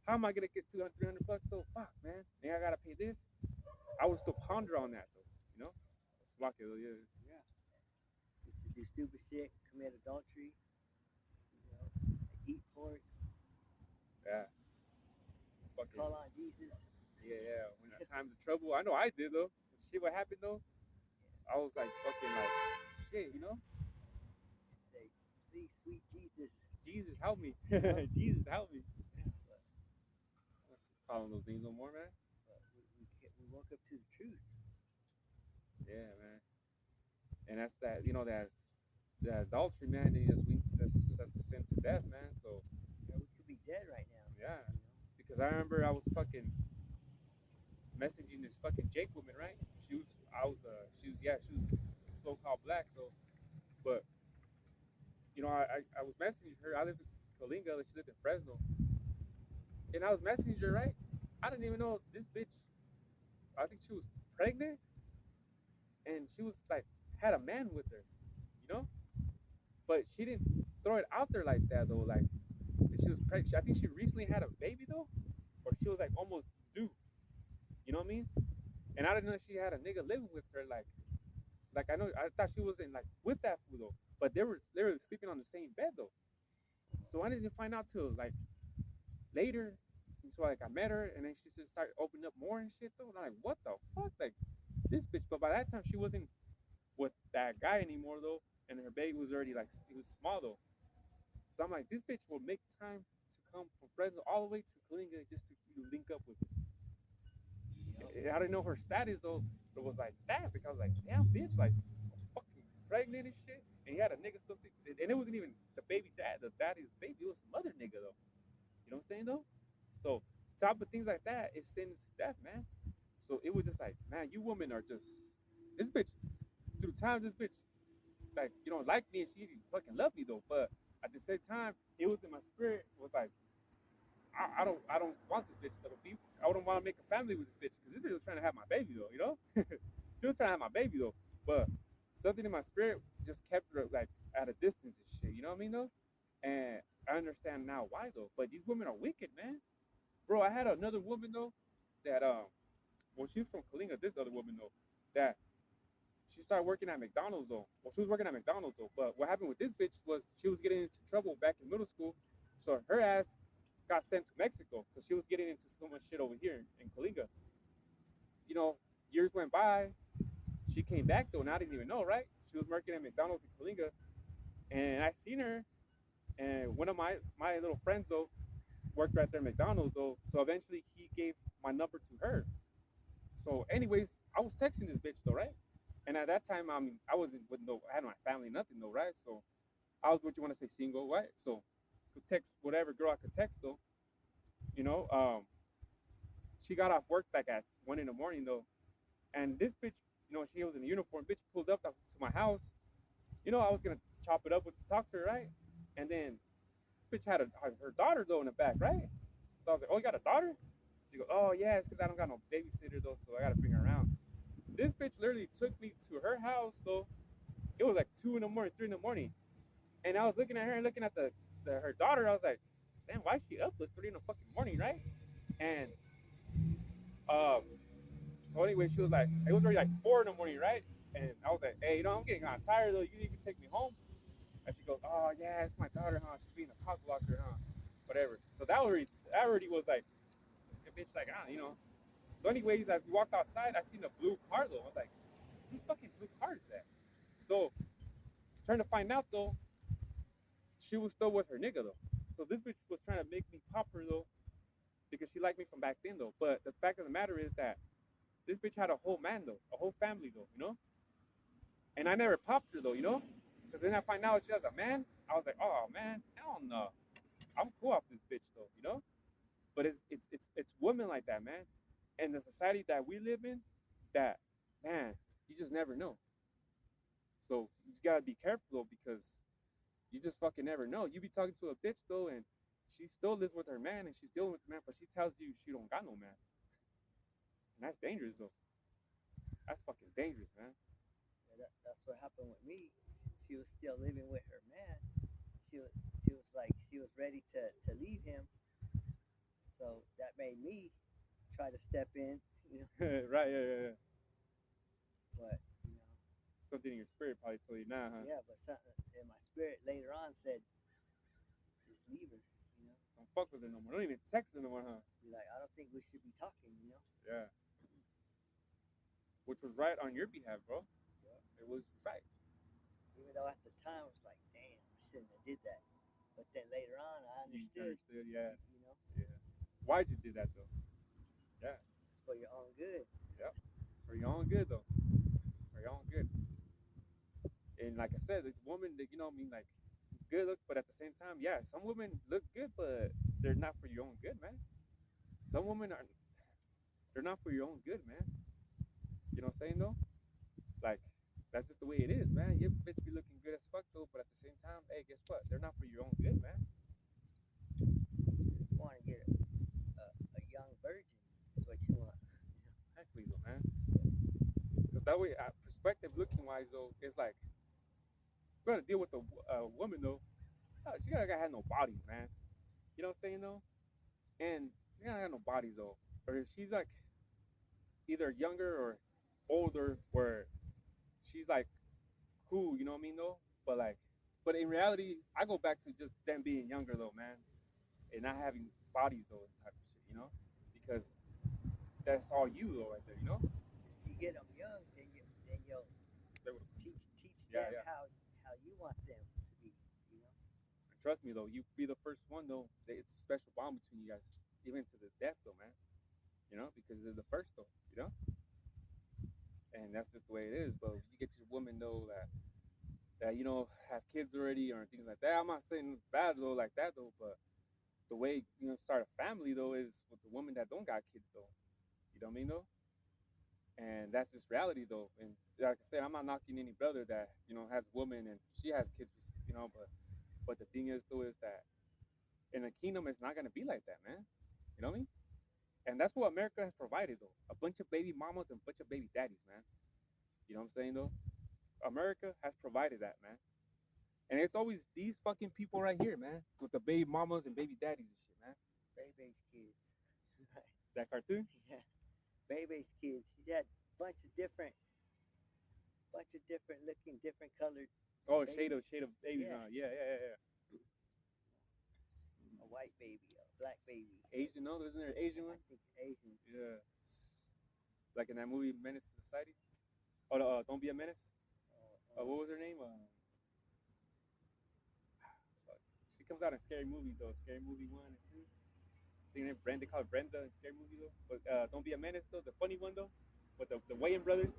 how am I gonna get 200, $300 though? Fuck, man. And I gotta pay this. I would still ponder on that though. You know? It's like it, yeah. yeah, used to do stupid shit, commit adultery. Eat pork, Yeah. Fucking call on Jesus. yeah. When at times of trouble, I know I did though. Shit, what happened though? I was like fucking like shit. Say, please, sweet Jesus. Jesus help me. Yeah, Jesus help me. but Let's calling those names no more, man. we woke up to the truth. Yeah, man. And that's that adultery, man. That's a sin to death, man. So Yeah, we could be dead right now. yeah, You know, because I remember I was fucking messaging this fucking Jake woman, right? She was so-called black though, but I was messaging her. I lived in Colinga, she lived in Fresno, and I was messaging her, right? I didn't even know this bitch. I think she was pregnant, and she was like had a man with her, you know, but she didn't throw it out there like that though. Like she was pregnant. I think she recently had a baby though, or she was like almost due. You know what I mean? And I didn't know she had a nigga living with her. Like I thought she wasn't like with that fool though, but they were sleeping on the same bed though. So I didn't find out till like later until like I met her, and then she just started opening up more and shit though. And I'm like, what the fuck, like this bitch. But by that time she wasn't with that guy anymore though, and her baby was already like it was small though. So I'm like, this bitch will make time to come from Fresno all the way to Kalinga just to link up with me. yep, I didn't know her status though, but it was like that because I was like, damn bitch, like fucking pregnant and shit. And he had a nigga still sleep, and it wasn't even the baby dad, the daddy's baby. It was some other nigga though. You know what I'm saying though? So type of things like that is sin to death, man. So it was just like, man, you women are just this bitch. Through time, this bitch like like me and she fucking love me though. But at the same time, it was in my spirit. It was like I don't want this bitch to be. I wouldn't want to make a family with this bitch because this bitch was trying to have my baby though. She was trying to have my baby though. But something in my spirit just kept her like at a distance and shit. You know what I mean though? And I understand now why though. But these women are wicked, man. Bro, I had another woman though that well she's from Kalinga. This other woman though that she started working at McDonald's though. Well, she was working at McDonald's though. But what happened with this bitch was she was getting into trouble back in middle school. So her ass got sent to Mexico because she was getting into so much shit over here in Kalinga. you know, years went by. She came back though, and I didn't even know, right? She was working at McDonald's in Kalinga, and I seen her. And one of my little friends though worked right there at McDonald's though. So eventually he gave my number to her. So, anyways, I was texting this bitch though, right? And at that time, I mean, I wasn't with no, I had my family, nothing though, right? So I was what you want to say single, right? So could text whatever girl I could text though, you know. She got off work like at 1 in the morning though, and this bitch, you know, she was in a uniform. Bitch pulled up to my house. You know, I was gonna chop it up with talk to her, right? And then this bitch had her daughter though in the back, right? So I was like, oh, you got a daughter? She goes, oh yeah, it's because I don't got no babysitter though, so I gotta bring her around. This bitch literally took me to her house though. It was like 2 in the morning, 3 in the morning, and I was looking at her and looking at the her daughter. I was like, damn, why is she up? It's 3 in the fucking morning, right? And um, so anyway, she was like, it was already like 4 in the morning, right? And I was like, hey, you know, I'm getting kind of tired though. You can take me home. And she goes, oh yeah, it's my daughter, huh? She's being a cock blocker, huh? Whatever. So that already was like a bitch, like ah, you know. So anyways, as we walked outside, I seen a blue car though. I was like, whose fucking blue car is that? So trying to find out though, she was still with her nigga though. So this bitch was trying to make me pop her though because she liked me from back then though. But the fact of the matter is that this bitch had a whole man though, a whole family though, you know. And I never popped her though, you know, because then I find out she has a man. I was like, oh man, hell no, I'm cool off this bitch though, you know. But it's women like that, man, and the society that we live in, that man, you just never know. So you gotta be careful though because you just fucking never know. You be talking to a bitch though, and she still lives with her man, and she's dealing with the man, but she tells you she don't got no man, and that's dangerous though. That's fucking dangerous, man. Yeah, that's what happened with me. She was still living with her man. She was like she was ready to leave him. So that made me try to step in, you know. Right? Yeah, yeah, yeah. But you know, Something in your spirit probably tell you, nah, huh? yeah. But something in my spirit later on said, just leave her. You know, Don't fuck with her no more. Don't even text her no more, huh? be like, I don't think we should be talking. You know. Yeah. Which was right on your behalf, bro. Yeah. It was right. Even though at the time I was like, damn, I shouldn't have did that. But then later on, I You understood. understood, yeah, You know, yeah. Why'd you do that though? Yeah, it's for your own good. yep. It's for your own good though. For your own good. And like I said, the woman that you know, I mean, like good look, but at the same time, yeah, some women look good, but they're not for your own good, man. Some women are, they're not for your own good, man. You know what I'm saying though? Like that's just the way it is, man. Your bitch be looking good as fuck though, but at the same time, hey, guess what? They're not for your own good, man. You want to get a young virgin. Is what you want. Exactly though, man. Because that way, perspective looking wise though, it's like we're gonna deal with a woman though. She gotta have no bodies, man. You know what I'm saying though? And she gotta have no bodies though. Or if she's like either younger or older, where she's like cool, you know what I mean though? But like, but in reality, I go back to just them being younger though, man, and not having bodies though, type of shit, you know? Because that's all you though, right there, you know? If you get them young, then you'll They would, teach yeah, them yeah. how you want them to be. You know. And trust me though, you be the first one though. It's a special bond between you guys, even to the death though, man. You know, because they're the first though, you know? And that's just the way it is. But you get your woman though that you know have kids already or things like that. I'm not saying bad though like that though, but the way you know start a family though is with the women that don't got kids though. You know what I mean though? And that's just reality though. And like I said, I'm not knocking any brother that you know has a woman and she has kids, you know. But the thing is though is that in the kingdom it's not gonna be like that, man. You know what I mean? And that's what America has provided though. A bunch of baby mamas and a bunch of baby daddies, man. You know what I'm saying though? America has provided that, man. And it's always these fucking people right here, man, with the baby mamas and baby daddies and shit, man. Baby's kids. That cartoon? Yeah. Baby's kids. She had bunch of different looking, different colored Oh, babies. shade of babies, Yeah. huh? Yeah, yeah, yeah, A white baby, a black baby. yeah. Asian, no, isn't there an Asian I one? think Asian. Yeah. like in that movie Menace to Society. Oh, Don't Be a Menace. What was her name? Fuck. She comes out in scary movies though. Scary Movie 1 and 2. I think her name Brenda. They call her Brenda in Scary Movie though. But Don't Be a Menace though. The funny one though, with the Wayans brothers.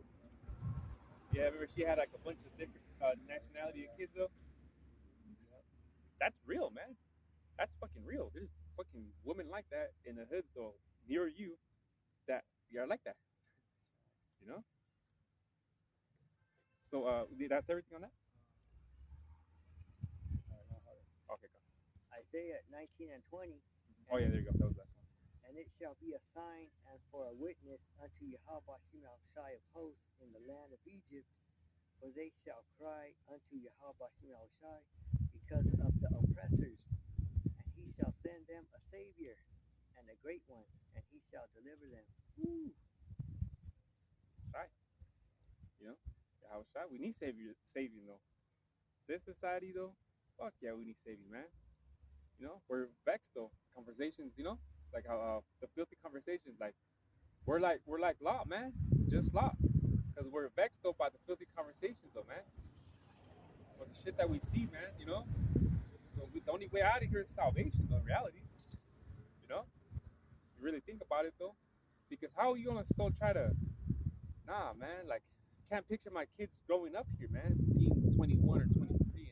Yeah, I remember she had like a bunch of different nationality of kids though. Yep. That's real, man. That's fucking real. There's fucking women like that in the hoods though, near you, that are like that. You know. So that's everything on that. No, hold on. Okay, go. Isaiah 19 and 20. Oh And yeah, it, there you go. That was the last one. and it shall be a sign and for a witness unto Yahweh Shai of hosts in the land of Egypt, for they shall cry unto Yahweh Shai because of the oppressors, and he shall send them a savior and a great one, and he shall deliver them. Woo. Shy. You know. Yeah, I was shy. We need saving though. This society though. Fuck yeah, we need saving, man. You know, we're vexed though. Conversations, you know, like how the filthy conversations, like we're like law, man, just law, because we're vexed though by the filthy conversations, though, man, or the shit that we see, man. You know, so the only way out of here is salvation, though. In reality, you know, if you really think about it though, because how are you gonna still try to, nah, man, like can't picture my kids growing up here, man, being 21 or 23,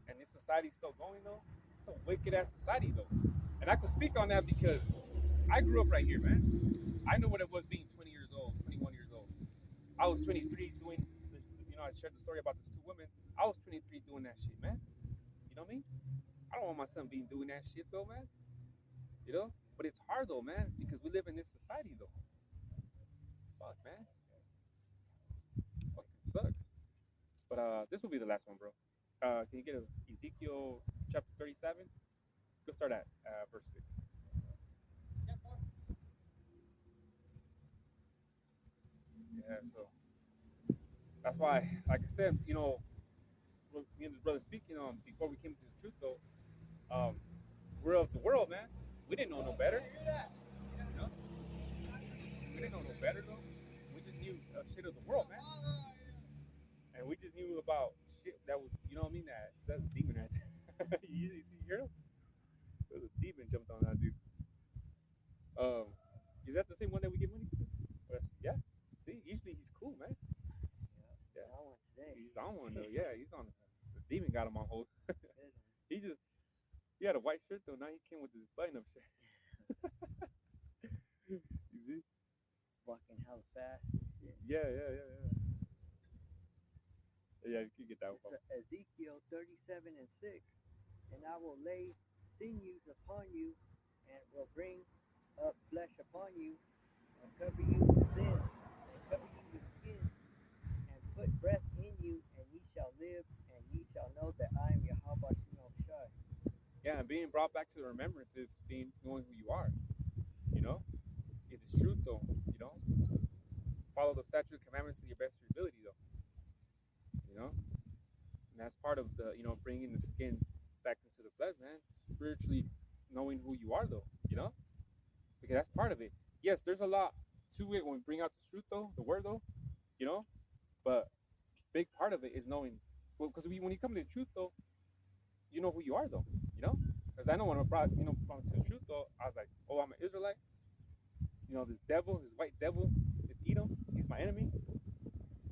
and this society's still going though. It's a wicked ass society though, and I could speak on that because I grew up right here, man. I know what it was being 20 years old, 21 years old. I was 23 doing this, you know, I shared the story about these two women. I was 23 doing that shit, man. You know what I mean? I don't want my son being doing that shit though, man. You know? But it's hard though, man, because we live in this society though. Fuck, man. Fucking sucks. But this will be the last one, bro. Can you get Ezekiel chapter 37? Go start at verse 6. Yeah, so that's why, like I said, you know, me and this brother speaking before we came to the truth though, we're of the world, man. We didn't know no better. You know? We didn't know no better though. We just knew shit of the world, man. And we just knew about shit that was, you know what I mean? That's a demon right there. You see, hear him? There's a demon jumped on that dude. Um, is that the same one that we give money to? Yeah. See, usually he's cool, man. Yeah, Yeah. he's on one today. He's on one though. Yeah, he's on. The demon got him on hold. Good. He had a white shirt though. Now he came with his button-up shirt. You see? Walking hella fast and shit. Yeah. Yeah, you can get that It's one. Ezekiel 37 and 6. And I will lay sinews upon you, and will bring up flesh upon you, and cover you with sin, and cover you with skin, and put breath in you, and ye shall live, and ye shall know that I am Yahweh Shai. Yeah, and being brought back to the remembrance is being knowing who you are. You know, it is truth though. You know, follow the statute commandments to your best of your ability though. You know, and that's part of the bringing the skin back into the blood, man. Spiritually knowing who you are though. You know, because that's part of it. Yes, there's a lot to it when we bring out the truth though, the word though. You know, but big part of it is knowing. Well, because when you come to the truth though, you know who you are though. You know, because I know when I brought brought to the truth though, I was like, oh, I'm an Israelite. You know, this devil, this white devil, this Edom, he's my enemy.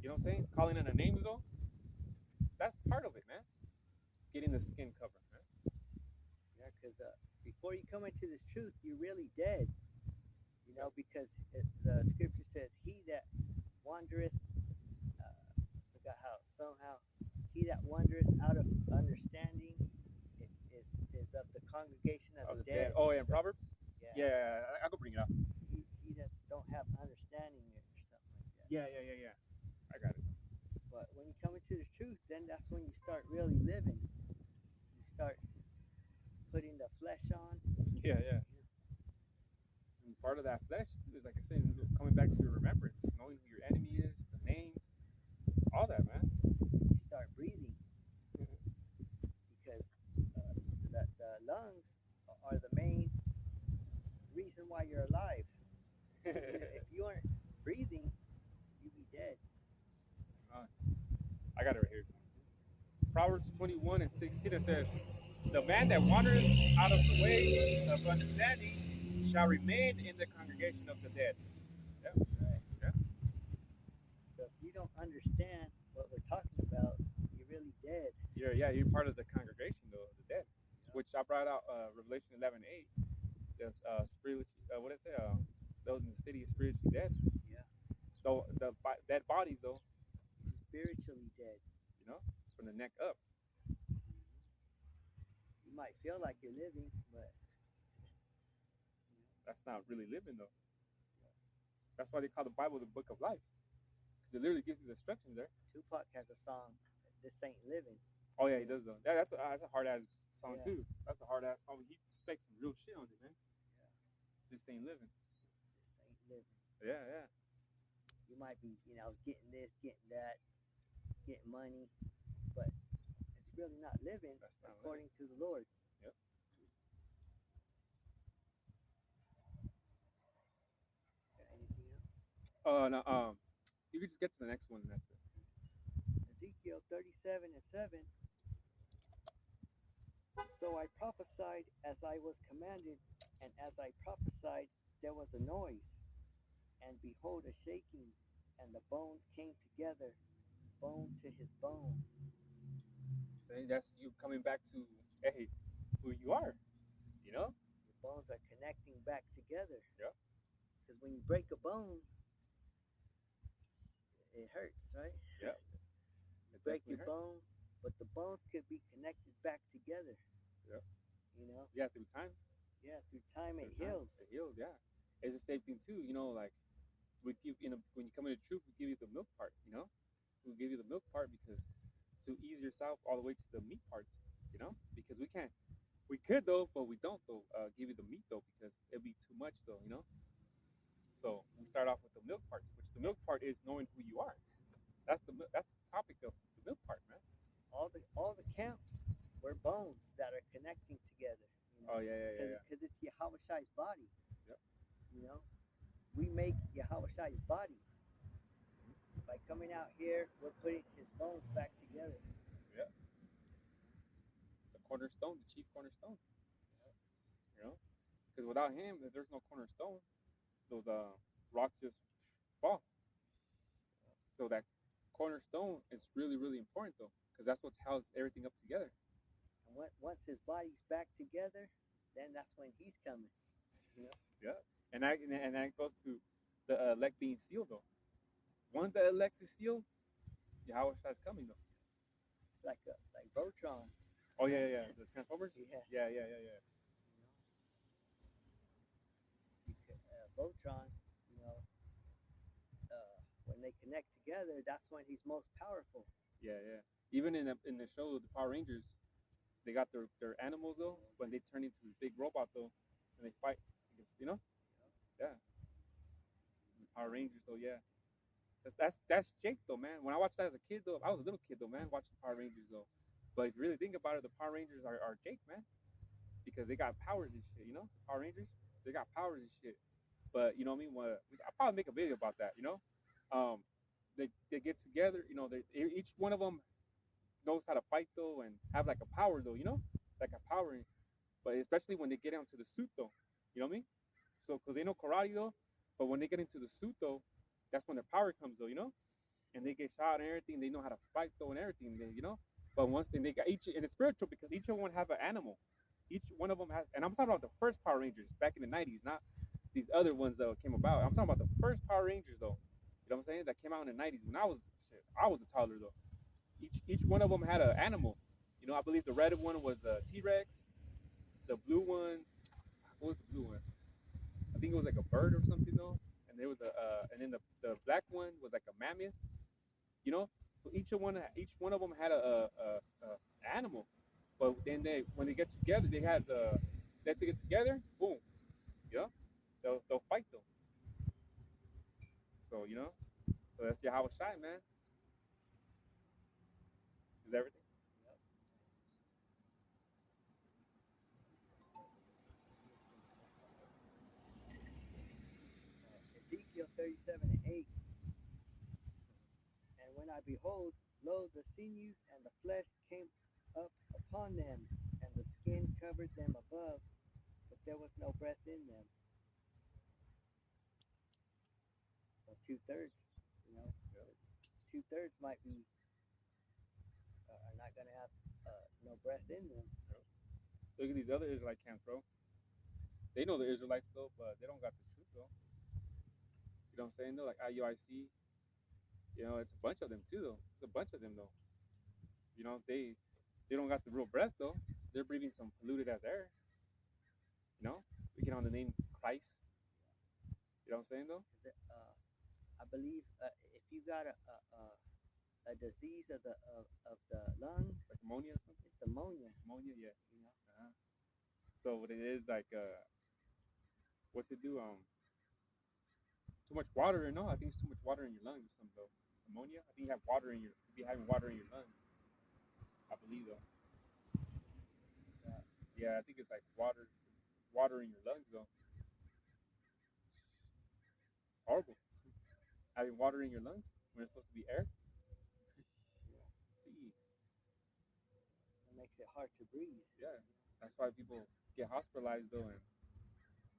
You know what I'm saying? Calling in a names though. That's part of it, man. Getting the skin covered, man. Yeah, because before you come into this truth, you're really dead. You know, because the scripture says, "He that wandereth," forgot how somehow, "He that wandereth out of understanding is of the congregation of the dead." Oh, yeah, in Proverbs. Yeah. Yeah, I could bring it up. He that don't have understanding or something like that. Yeah. I got it. But when you come into the truth, then that's when you start really living. You start putting the flesh on. Yeah. And part of that flesh too is like I said, coming back to your remembrance, knowing who your enemy is, the names, all that, man. You start breathing because the lungs are the main reason why you're alive. If you aren't breathing, you be dead. Uh, I got it right here. Proverbs 21 and 16, it says, "The man that wandereth out of the way of understanding shall remain in the congregation of the dead." Yeah, That's right. yeah, So if you don't understand what we're talking about, you're really dead. you're part of the congregation though of the dead, Yep. which I brought out Revelation 11:8. There's spiritually, what did it say? Those in the city is spiritually dead. Yeah. Though dead bodies though, Spiritually dead. you know, from the neck up. You might feel like you're living, but That's not really living though. That's why they call the Bible the book of life, because it literally gives you the instructions there. Tupac has a song, "This Ain't Living." Oh yeah, he does though. That's a hard ass song Yeah. too. That's a hard ass song. He speaks some real shit on it, man. Yeah. This ain't living. This ain't living. Yeah, yeah. You might be, getting this, getting that, getting money, but it's really not living That's not according to the Lord. Yep. Got anything else? No, you could just get to the next one and that's it. Ezekiel 37 and 7. So I prophesied as I was commanded, and as I prophesied, there was a noise, and behold, a shaking, and the bones came together, bone to his bone. So that's you coming back to hey, who you are. You know? The bones are connecting back together. Yeah. Because when you break a bone, it hurts, right? Yeah. You It break definitely your hurts. bone, but the bones could be connected back together. Yeah. You know? Yeah, through time. Yeah, through time it Through time. heals. It heals, yeah. It's the same thing too, you know, like we give when you come into truth, we give you the milk part, you know? We give you the milk part because to ease yourself all the way to the meat parts, you know? Because we could though, but we don't though, give you the meat though, because it'd be too much though, you know? So we start off with the milk parts, which the milk part is knowing who you are. That's the topic of the milk part, man. All the camps were bones that are connecting together. Oh yeah, yeah, yeah, Because it's Yahweh Shai's body. Yep. You know, we make Yahweh Shai's body. By coming out here, we're putting his bones back together. yeah. The cornerstone, the chief cornerstone, you know? Because without him, if there's no cornerstone, those rocks just fall. So that cornerstone is really, really important though, because that's what held everything up together. And once his body's back together, then that's when he's coming. You know? Yeah, and that goes to the elect being sealed though. Once the elect is sealed, Yahweh Shai is coming though. It's like Voltron. Oh yeah, yeah, yeah. The Transformers. Yeah. Yeah, yeah, yeah, yeah. You know, Voltron. You know, when they connect together, that's when he's most powerful. Yeah, yeah. Even in the show, the Power Rangers, they got their animals though. When they turn into this big robot though, and they fight against, you know. Yeah. The Power Rangers though, yeah. That's Jake though, man. When I watched that as a kid though, I was a little kid though, man, watching Power Rangers though. But if you really think about it, the Power Rangers are Jake, man, because they got powers and shit. You know, the Power Rangers, they got powers and shit. But you know what I mean? I'll probably make a video about that. You know, they get together. You know, each one of them knows how to fight though and have like a power though. You know, like a power. But especially when they get into the suit though, you know what I mean? So because they know karate though, but when they get into the suit though, that's when their power comes though. You know, and they get shot and everything. They know how to fight though and everything. You know, but once they got each and it's spiritual because each of them have an animal. Each one of them has, and I'm talking about the first Power Rangers back in the '90s, not these other ones that came about. I'm talking about the first Power Rangers though. You know what I'm saying? That came out in the '90s when I was a toddler though. Each one of them had an animal. You know, I believe the red one was a T-Rex. The blue one, what was the blue one? I think it was like a bird or something though. And there was and then the black one was like a mammoth. You know, so each one of them had a animal. But then when they get together, they to get together. Boom, you know, they'll fight though. So you know, so that's your Yahweh Shai, man. Is everything? Yep. Ezekiel 37 and 8. I behold, lo, the sinews and the flesh came up upon them, and the skin covered them above, but there was no breath in them. So 2/3, you know, Yep. 2/3 might be are not going to have no breath in them. Yep. Look at these other Israelite camps, bro. They know the Israelites though, but they don't got the truth though. You know what I'm saying though? Like IUIC, you know, it's a bunch of them too though. It's a bunch of them though. You know, they don't got the real breath though. They're breathing some polluted as air. You know, we get on the name Christ. You know what I'm saying though? 'Cause I believe if you got a disease of the lungs, Like ammonia or something. it's ammonia. Ammonia, yeah. You know, Uh-huh. So what it is like, what to do? Too much water? No, I think it's too much water in your lungs or something though. Ammonia. I think you have water in your. You be having water in your lungs. I believe though. uh, Yeah, I think it's like water in your lungs though. It's horrible. Having water in your lungs when it's supposed to be air. yeah, See, it makes it hard to breathe. yeah, that's why people get hospitalized though. And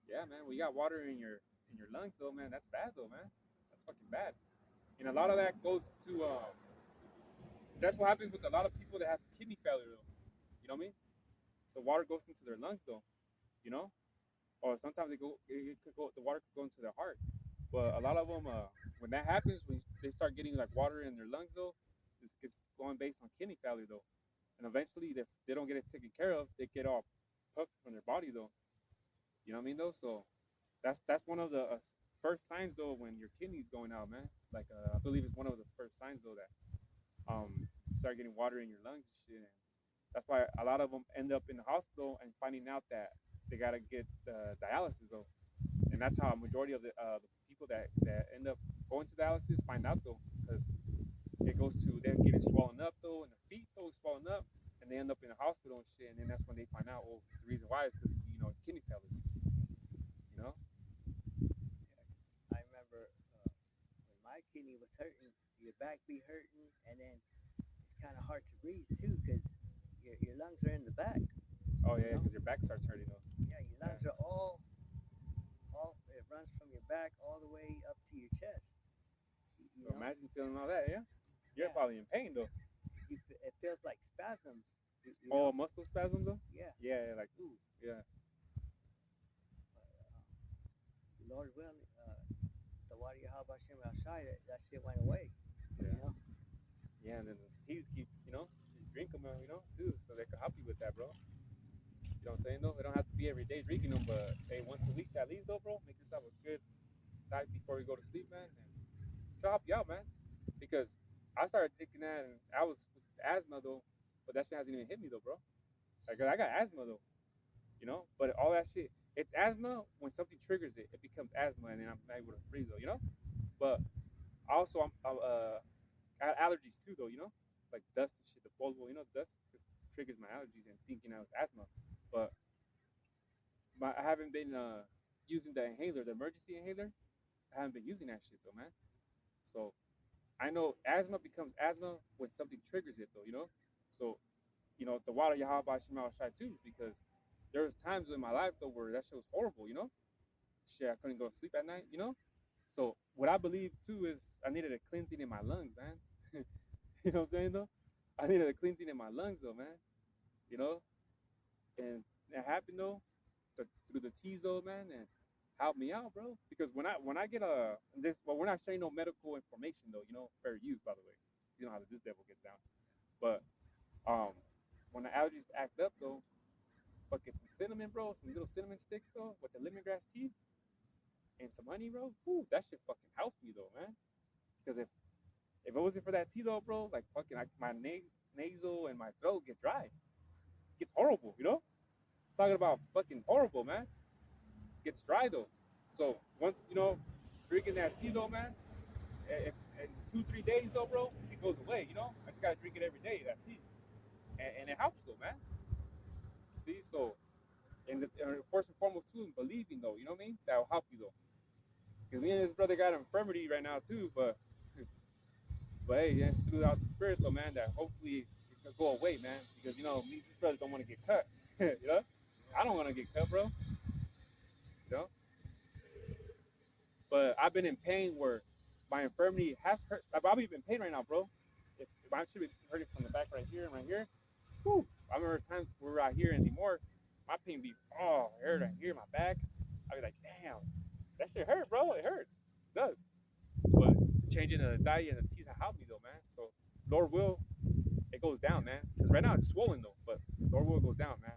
yeah, man, when you got water in your lungs though, man, that's bad though, man. That's fucking bad. And a lot of that goes to that's what happens with a lot of people that have kidney failure though. You know what I mean? The water goes into their lungs though. You know, or sometimes it could go, the water could go into their heart. But a lot of them, when that happens, when they start getting like water in their lungs though, it's going based on kidney failure though. And eventually, if they don't get it taken care of, they get all puffed from their body though. You know what I mean though? So that's one of the first signs though when your kidneys going out, man. Like I believe it's one of the first signs though that you start getting water in your lungs and shit. And that's why a lot of them end up in the hospital and finding out that they gotta get dialysis though. And that's how a majority of the people that end up going to dialysis find out though, because it goes to them getting swollen up though, and the feet though swollen up, and they end up in the hospital and shit. And then that's when they find out, well, the reason why is because kidney failure. You know? Yeah, 'cause I remember when my kidney was hurting, your back be hurting, and then it's kind of hard to breathe too because your lungs are in the back. Oh You yeah, know, because your back starts hurting though. yeah, your Yeah. lungs are all it runs from your back all the way up to your chest. You So know, imagine feeling all that, yeah. You're yeah, probably in pain though. it feels like spasms. You Oh, know, muscle spasm though. yeah. Yeah, like ooh, yeah, But, Lord willing, the water Yahabashim outside, that shit went away. You yeah, know, yeah. And then the teas keep, you drink them, too, so they can help you with that, bro. You know what I'm saying though? It don't have to be every day drinking them, but hey, once a week at least though, bro. Make yourself a good time before you go to sleep, man, and it'll help you out, man. Because I started drinking that, and I was with asthma though, but that shit hasn't even hit me though, bro. Like I got asthma though, but all that shit, it's asthma when something triggers it. It becomes asthma, and then I'm not able to breathe though. But also I had allergies too though. Like dust and shit, the polvo, dust just triggers my allergies and thinking I was asthma. But I haven't been using the inhaler, the emergency inhaler. I haven't been using that shit though, man. So I know asthma becomes asthma when something triggers it though. So the water Yahweh Shemal Shai too, because there was times in my life though where that shit was horrible. Shit, I couldn't go to sleep at night. So what I believe too is I needed a cleansing in my lungs, man. You know what I'm saying though? I needed a cleansing in my lungs though, man. You know, and that happened though through the T zone, man, and helped me out, bro. Because when I get well, we're not sharing no medical information though. Fair use, by the way. You know how this devil gets down. But um, when the allergies act up though, fucking some cinnamon, bro, some little cinnamon sticks though, with the lemongrass tea and some honey, bro. Whew, that shit fucking helps me though, man. Because if it wasn't for that tea though, bro, like fucking my nasal and my throat get dry. It gets horrible. Talking about fucking horrible, man. It gets dry though. So once drinking that tea though, man, in 2-3 days though, bro, it goes away. I just gotta drink it every day. That tea, and it helps though, man. See, so and first and foremost too, in believing though, you know what I mean? That will help you though. Because me and his brother got an infirmity right now too, but But hey, it's throughout the spirit though, man, that hopefully it could go away, man. Because me, these brothers don't want to get cut. I don't want to get cut, bro. You know. But I've been in pain where my infirmity has hurt. I've even in pain right now, bro. If I should be hurting from the back right here and right here. Whew, I remember times we were out here anymore. My pain be it hurt right here, my back. I be like, damn, that shit hurt, bro. It hurts. It does. But changing the diet and the teas helped me though, man. So Lord will, it goes down, man. Because right now it's swollen though, but Lord will goes down, man.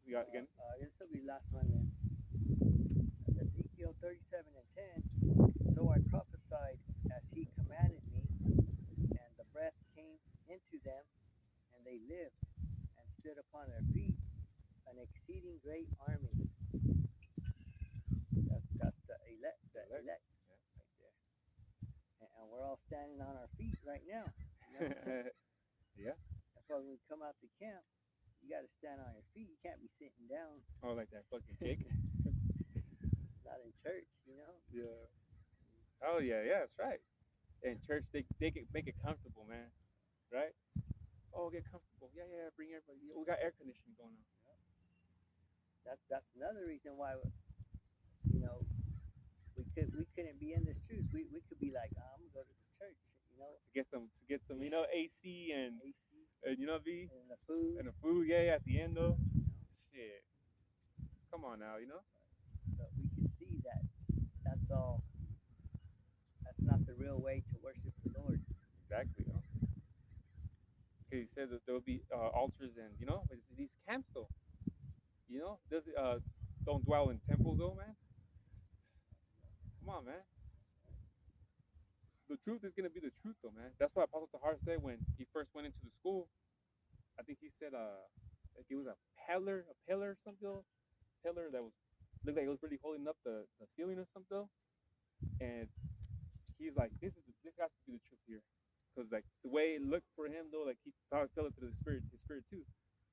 We got again. This will be the last one then. Ezekiel 37 and 10. So I prophesied as he commanded me, and the breath came into them, and they lived and stood upon their feet, an exceeding great army. That's the elect, Yeah. right there. And we're all standing on our feet right now. Yeah. That's why when we come out to camp, you got to stand on your feet. You can't be sitting down. Oh, like that fucking Jake. Not in church, Yeah. Oh yeah, that's right. In church, they can make it comfortable, man. Right? Oh, get comfortable. Yeah. Bring everybody. We got air conditioning going on. That's another reason why you know we couldn't be in this truth. We could be like, I'm gonna go to the church, To get some AC and AC V and the food and the food. Yeah, at the end though. you know. Shit. Come on now. But we can see that that's all. That's not the real way to worship the Lord. Exactly. Because he said that there will be altars and it's these camps though. Does it don't dwell in temples though, man. Come on, man. The truth is gonna be the truth though, man. That's what Apostle Tahar said when he first went into the school. I think he said like it was a pillar or something, pillar that was looked like it was really holding up the ceiling or something. And he's like, this has to be the truth here, because like the way it looked for him though, like he probably felt it through his spirit too.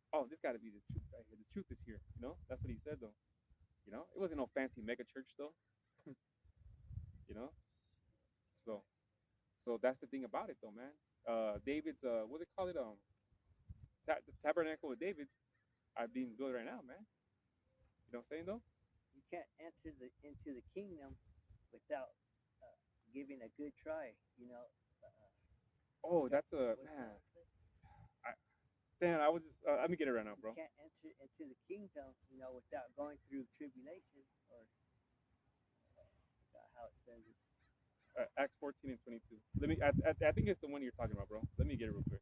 Oh, this got to be the truth right here. The truth is here. That's what he said though. It wasn't no fancy mega church though. you know, so that's the thing about it though, man. David's what do they call it? The tabernacle of David's are being built right now, man. You know what I'm saying though? You can't enter into the kingdom without giving a good try. Oh, that's a What's man. that say? I, Dan, I was just let me get it right now, You bro. can't enter into the kingdom, without going through tribulation, or forgot how it says it. Acts 14 and 22. Let me. I think it's the one you're talking about, bro. Let me get it real quick.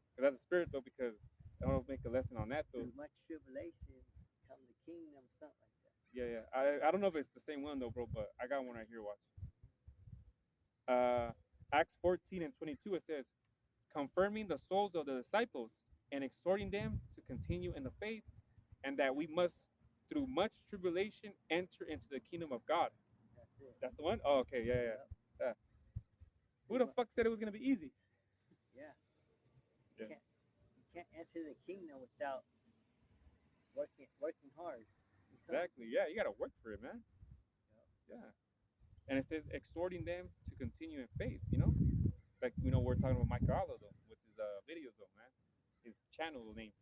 Because that's a spirit though. Because I want to make a lesson on that though. Through much tribulation, come the kingdom, something like that. Yeah. I don't know if it's the same one though, bro. But I got one right here. Watch. Acts 14 and 22. It says, confirming the souls of the disciples and exhorting them to continue in the faith, and that we must, through much tribulation, enter into the kingdom of God. That's it. That's the one. Oh, okay. Yeah. Yep. Yeah. Who the fuck said it was gonna be easy? Yeah. Yeah. You can't enter the kingdom without working hard. Exactly. Yeah, you gotta work for it, man. Yep. Yeah. And it says exhorting them to continue in faith. Like we're talking about Mike Allo though, with his videos though, man. His channel name,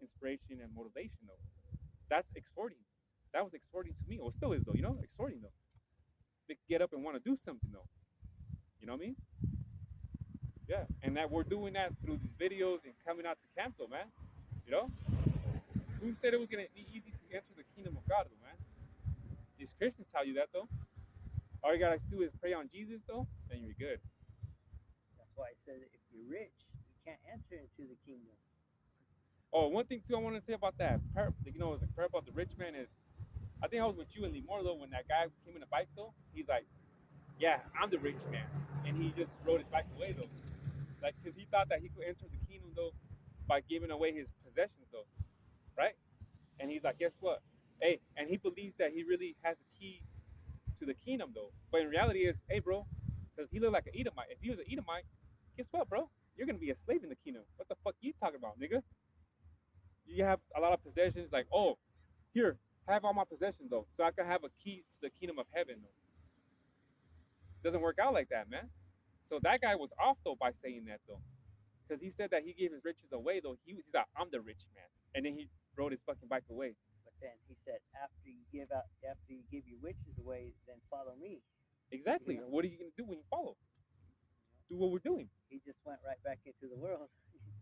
inspiration and motivation though. That's exhorting. That was exhorting to me, or still is though. Exhorting though. They get up and want to do something though. You know what I mean? Yeah. And that we're doing that through these videos and coming out to camp though, man. You know? Who said it was gonna be easy to enter the kingdom of God though, man? These Christians tell you that though. All you gotta do is pray on Jesus though, and you're good. That's why I said if you're rich, you can't enter into the kingdom. Oh, one thing too I want to say about that, is like prayer about the rich man is, I think I was with you and Limor though when that guy came in a bike though. He's like, yeah, I'm the rich man, and he just rode his bike away though, like because he thought that he could enter the kingdom though by giving away his possessions though, right? And he's like, guess what? Hey, and he believes that he really has the key to the kingdom though, but in reality is, hey, bro, because he looked like an Edomite. If he was an Edomite, guess what, bro? You're gonna be a slave in the kingdom. What the fuck you talking about, nigga? You have a lot of possessions, like, oh, here, have all my possessions though, so I can have a key to the kingdom of heaven though. Doesn't work out like that, man. So that guy was off though by saying that though, because he said that he gave his riches away though. He's like, I'm the rich man, and then he rode his fucking bike away. But then he said, after you give your witches away, then follow me. Exactly. You know, What are you gonna do when you follow? you know, Do what we're doing. he just went right back into the world.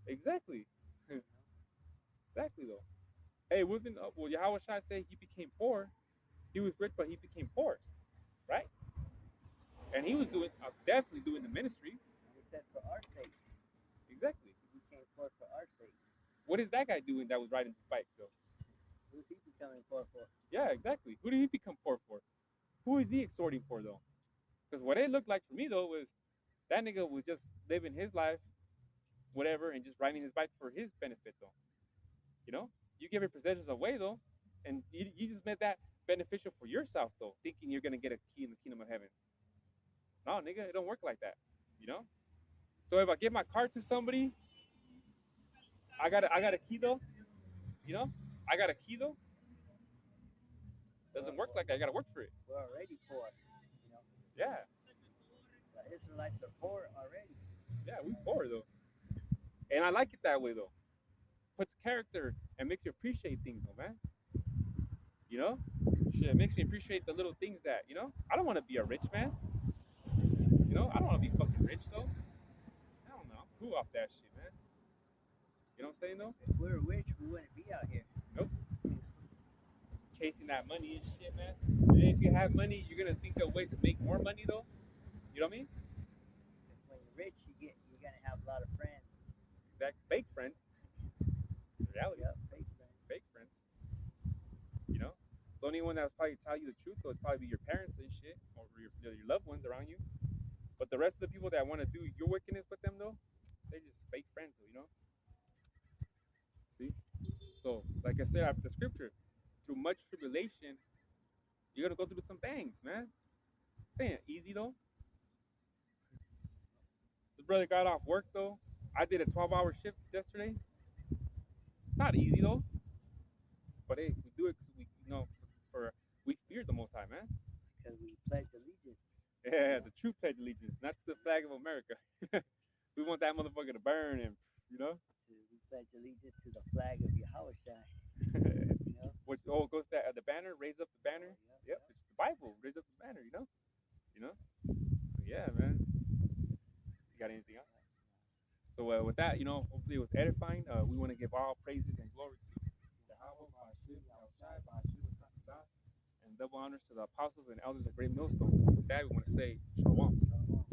Exactly. You know, Exactly though. Hey, wasn't well Yahweh Shai say he became poor. He was rich, but he became poor, right? And he was doing definitely doing the ministry. and he said, for our sakes, Exactly. he became poor for our sakes. What is that guy doing that was riding this bike though? Who's he becoming poor for? Yeah, exactly. Who did he become poor for? Who is he exhorting for though? Because what it looked like for me though was that nigga was just living his life, whatever, and just riding his bike for his benefit though. You know, you give your possessions away though, and you just made that beneficial for yourself though, thinking you're gonna get a key in the kingdom of heaven. No, nigga, it don't work like that. You know. So if I give my car to somebody, I got a key though. You know, I got a key though. We're, Doesn't work like that. I gotta work for it. we're already poor. You know, Yeah, the Israelites are poor already. yeah, we poor though, and I like it that way though. Puts character and makes you appreciate things though, man. You know, shit, it makes me appreciate the little things that I don't want to be a rich man. I don't want to be fucking rich though. I don't know. I'm cool off that shit, man. You know what I'm saying though? If we were rich, we wouldn't be out here. Nope. You know, Chasing that money and shit, man. And if you have money, you're gonna think of a way to make more money though. You know what I mean? because when you're rich, you're gonna have a lot of friends. Exact fake friends. Reality. Yeah, fake friends. Fake friends. You know? The only one that was probably tell you the truth though is probably your parents and shit, or your loved ones around you. But the rest of the people that want to do your wickedness with them though, they just fake friends, though. See? So, like I said after the scripture, through much tribulation, you're gonna go through some things, man. Saying easy though. The brother got off work though. I did a 12-hour shift yesterday. It's not easy though, but hey, we do it because for we fear the Most High, man. Because we pledge allegiance. Yeah, the true pledge allegiance, not to the flag of America. We want that motherfucker to burn and you know. We pledge allegiance to the flag of Yahushua. You know. Which goes to the banner, raise up the banner. Oh, Yep, it's the Bible, raise up the banner. You know. Yeah, man. You got anything else? So with that, hopefully it was edifying. We want to give all praises and glory to Yahweh, Bashir, Yahushai, Bashir, Takabah, and double honors to the apostles and elders of Great Millstones. With that, we want to say Shalom. Shalom.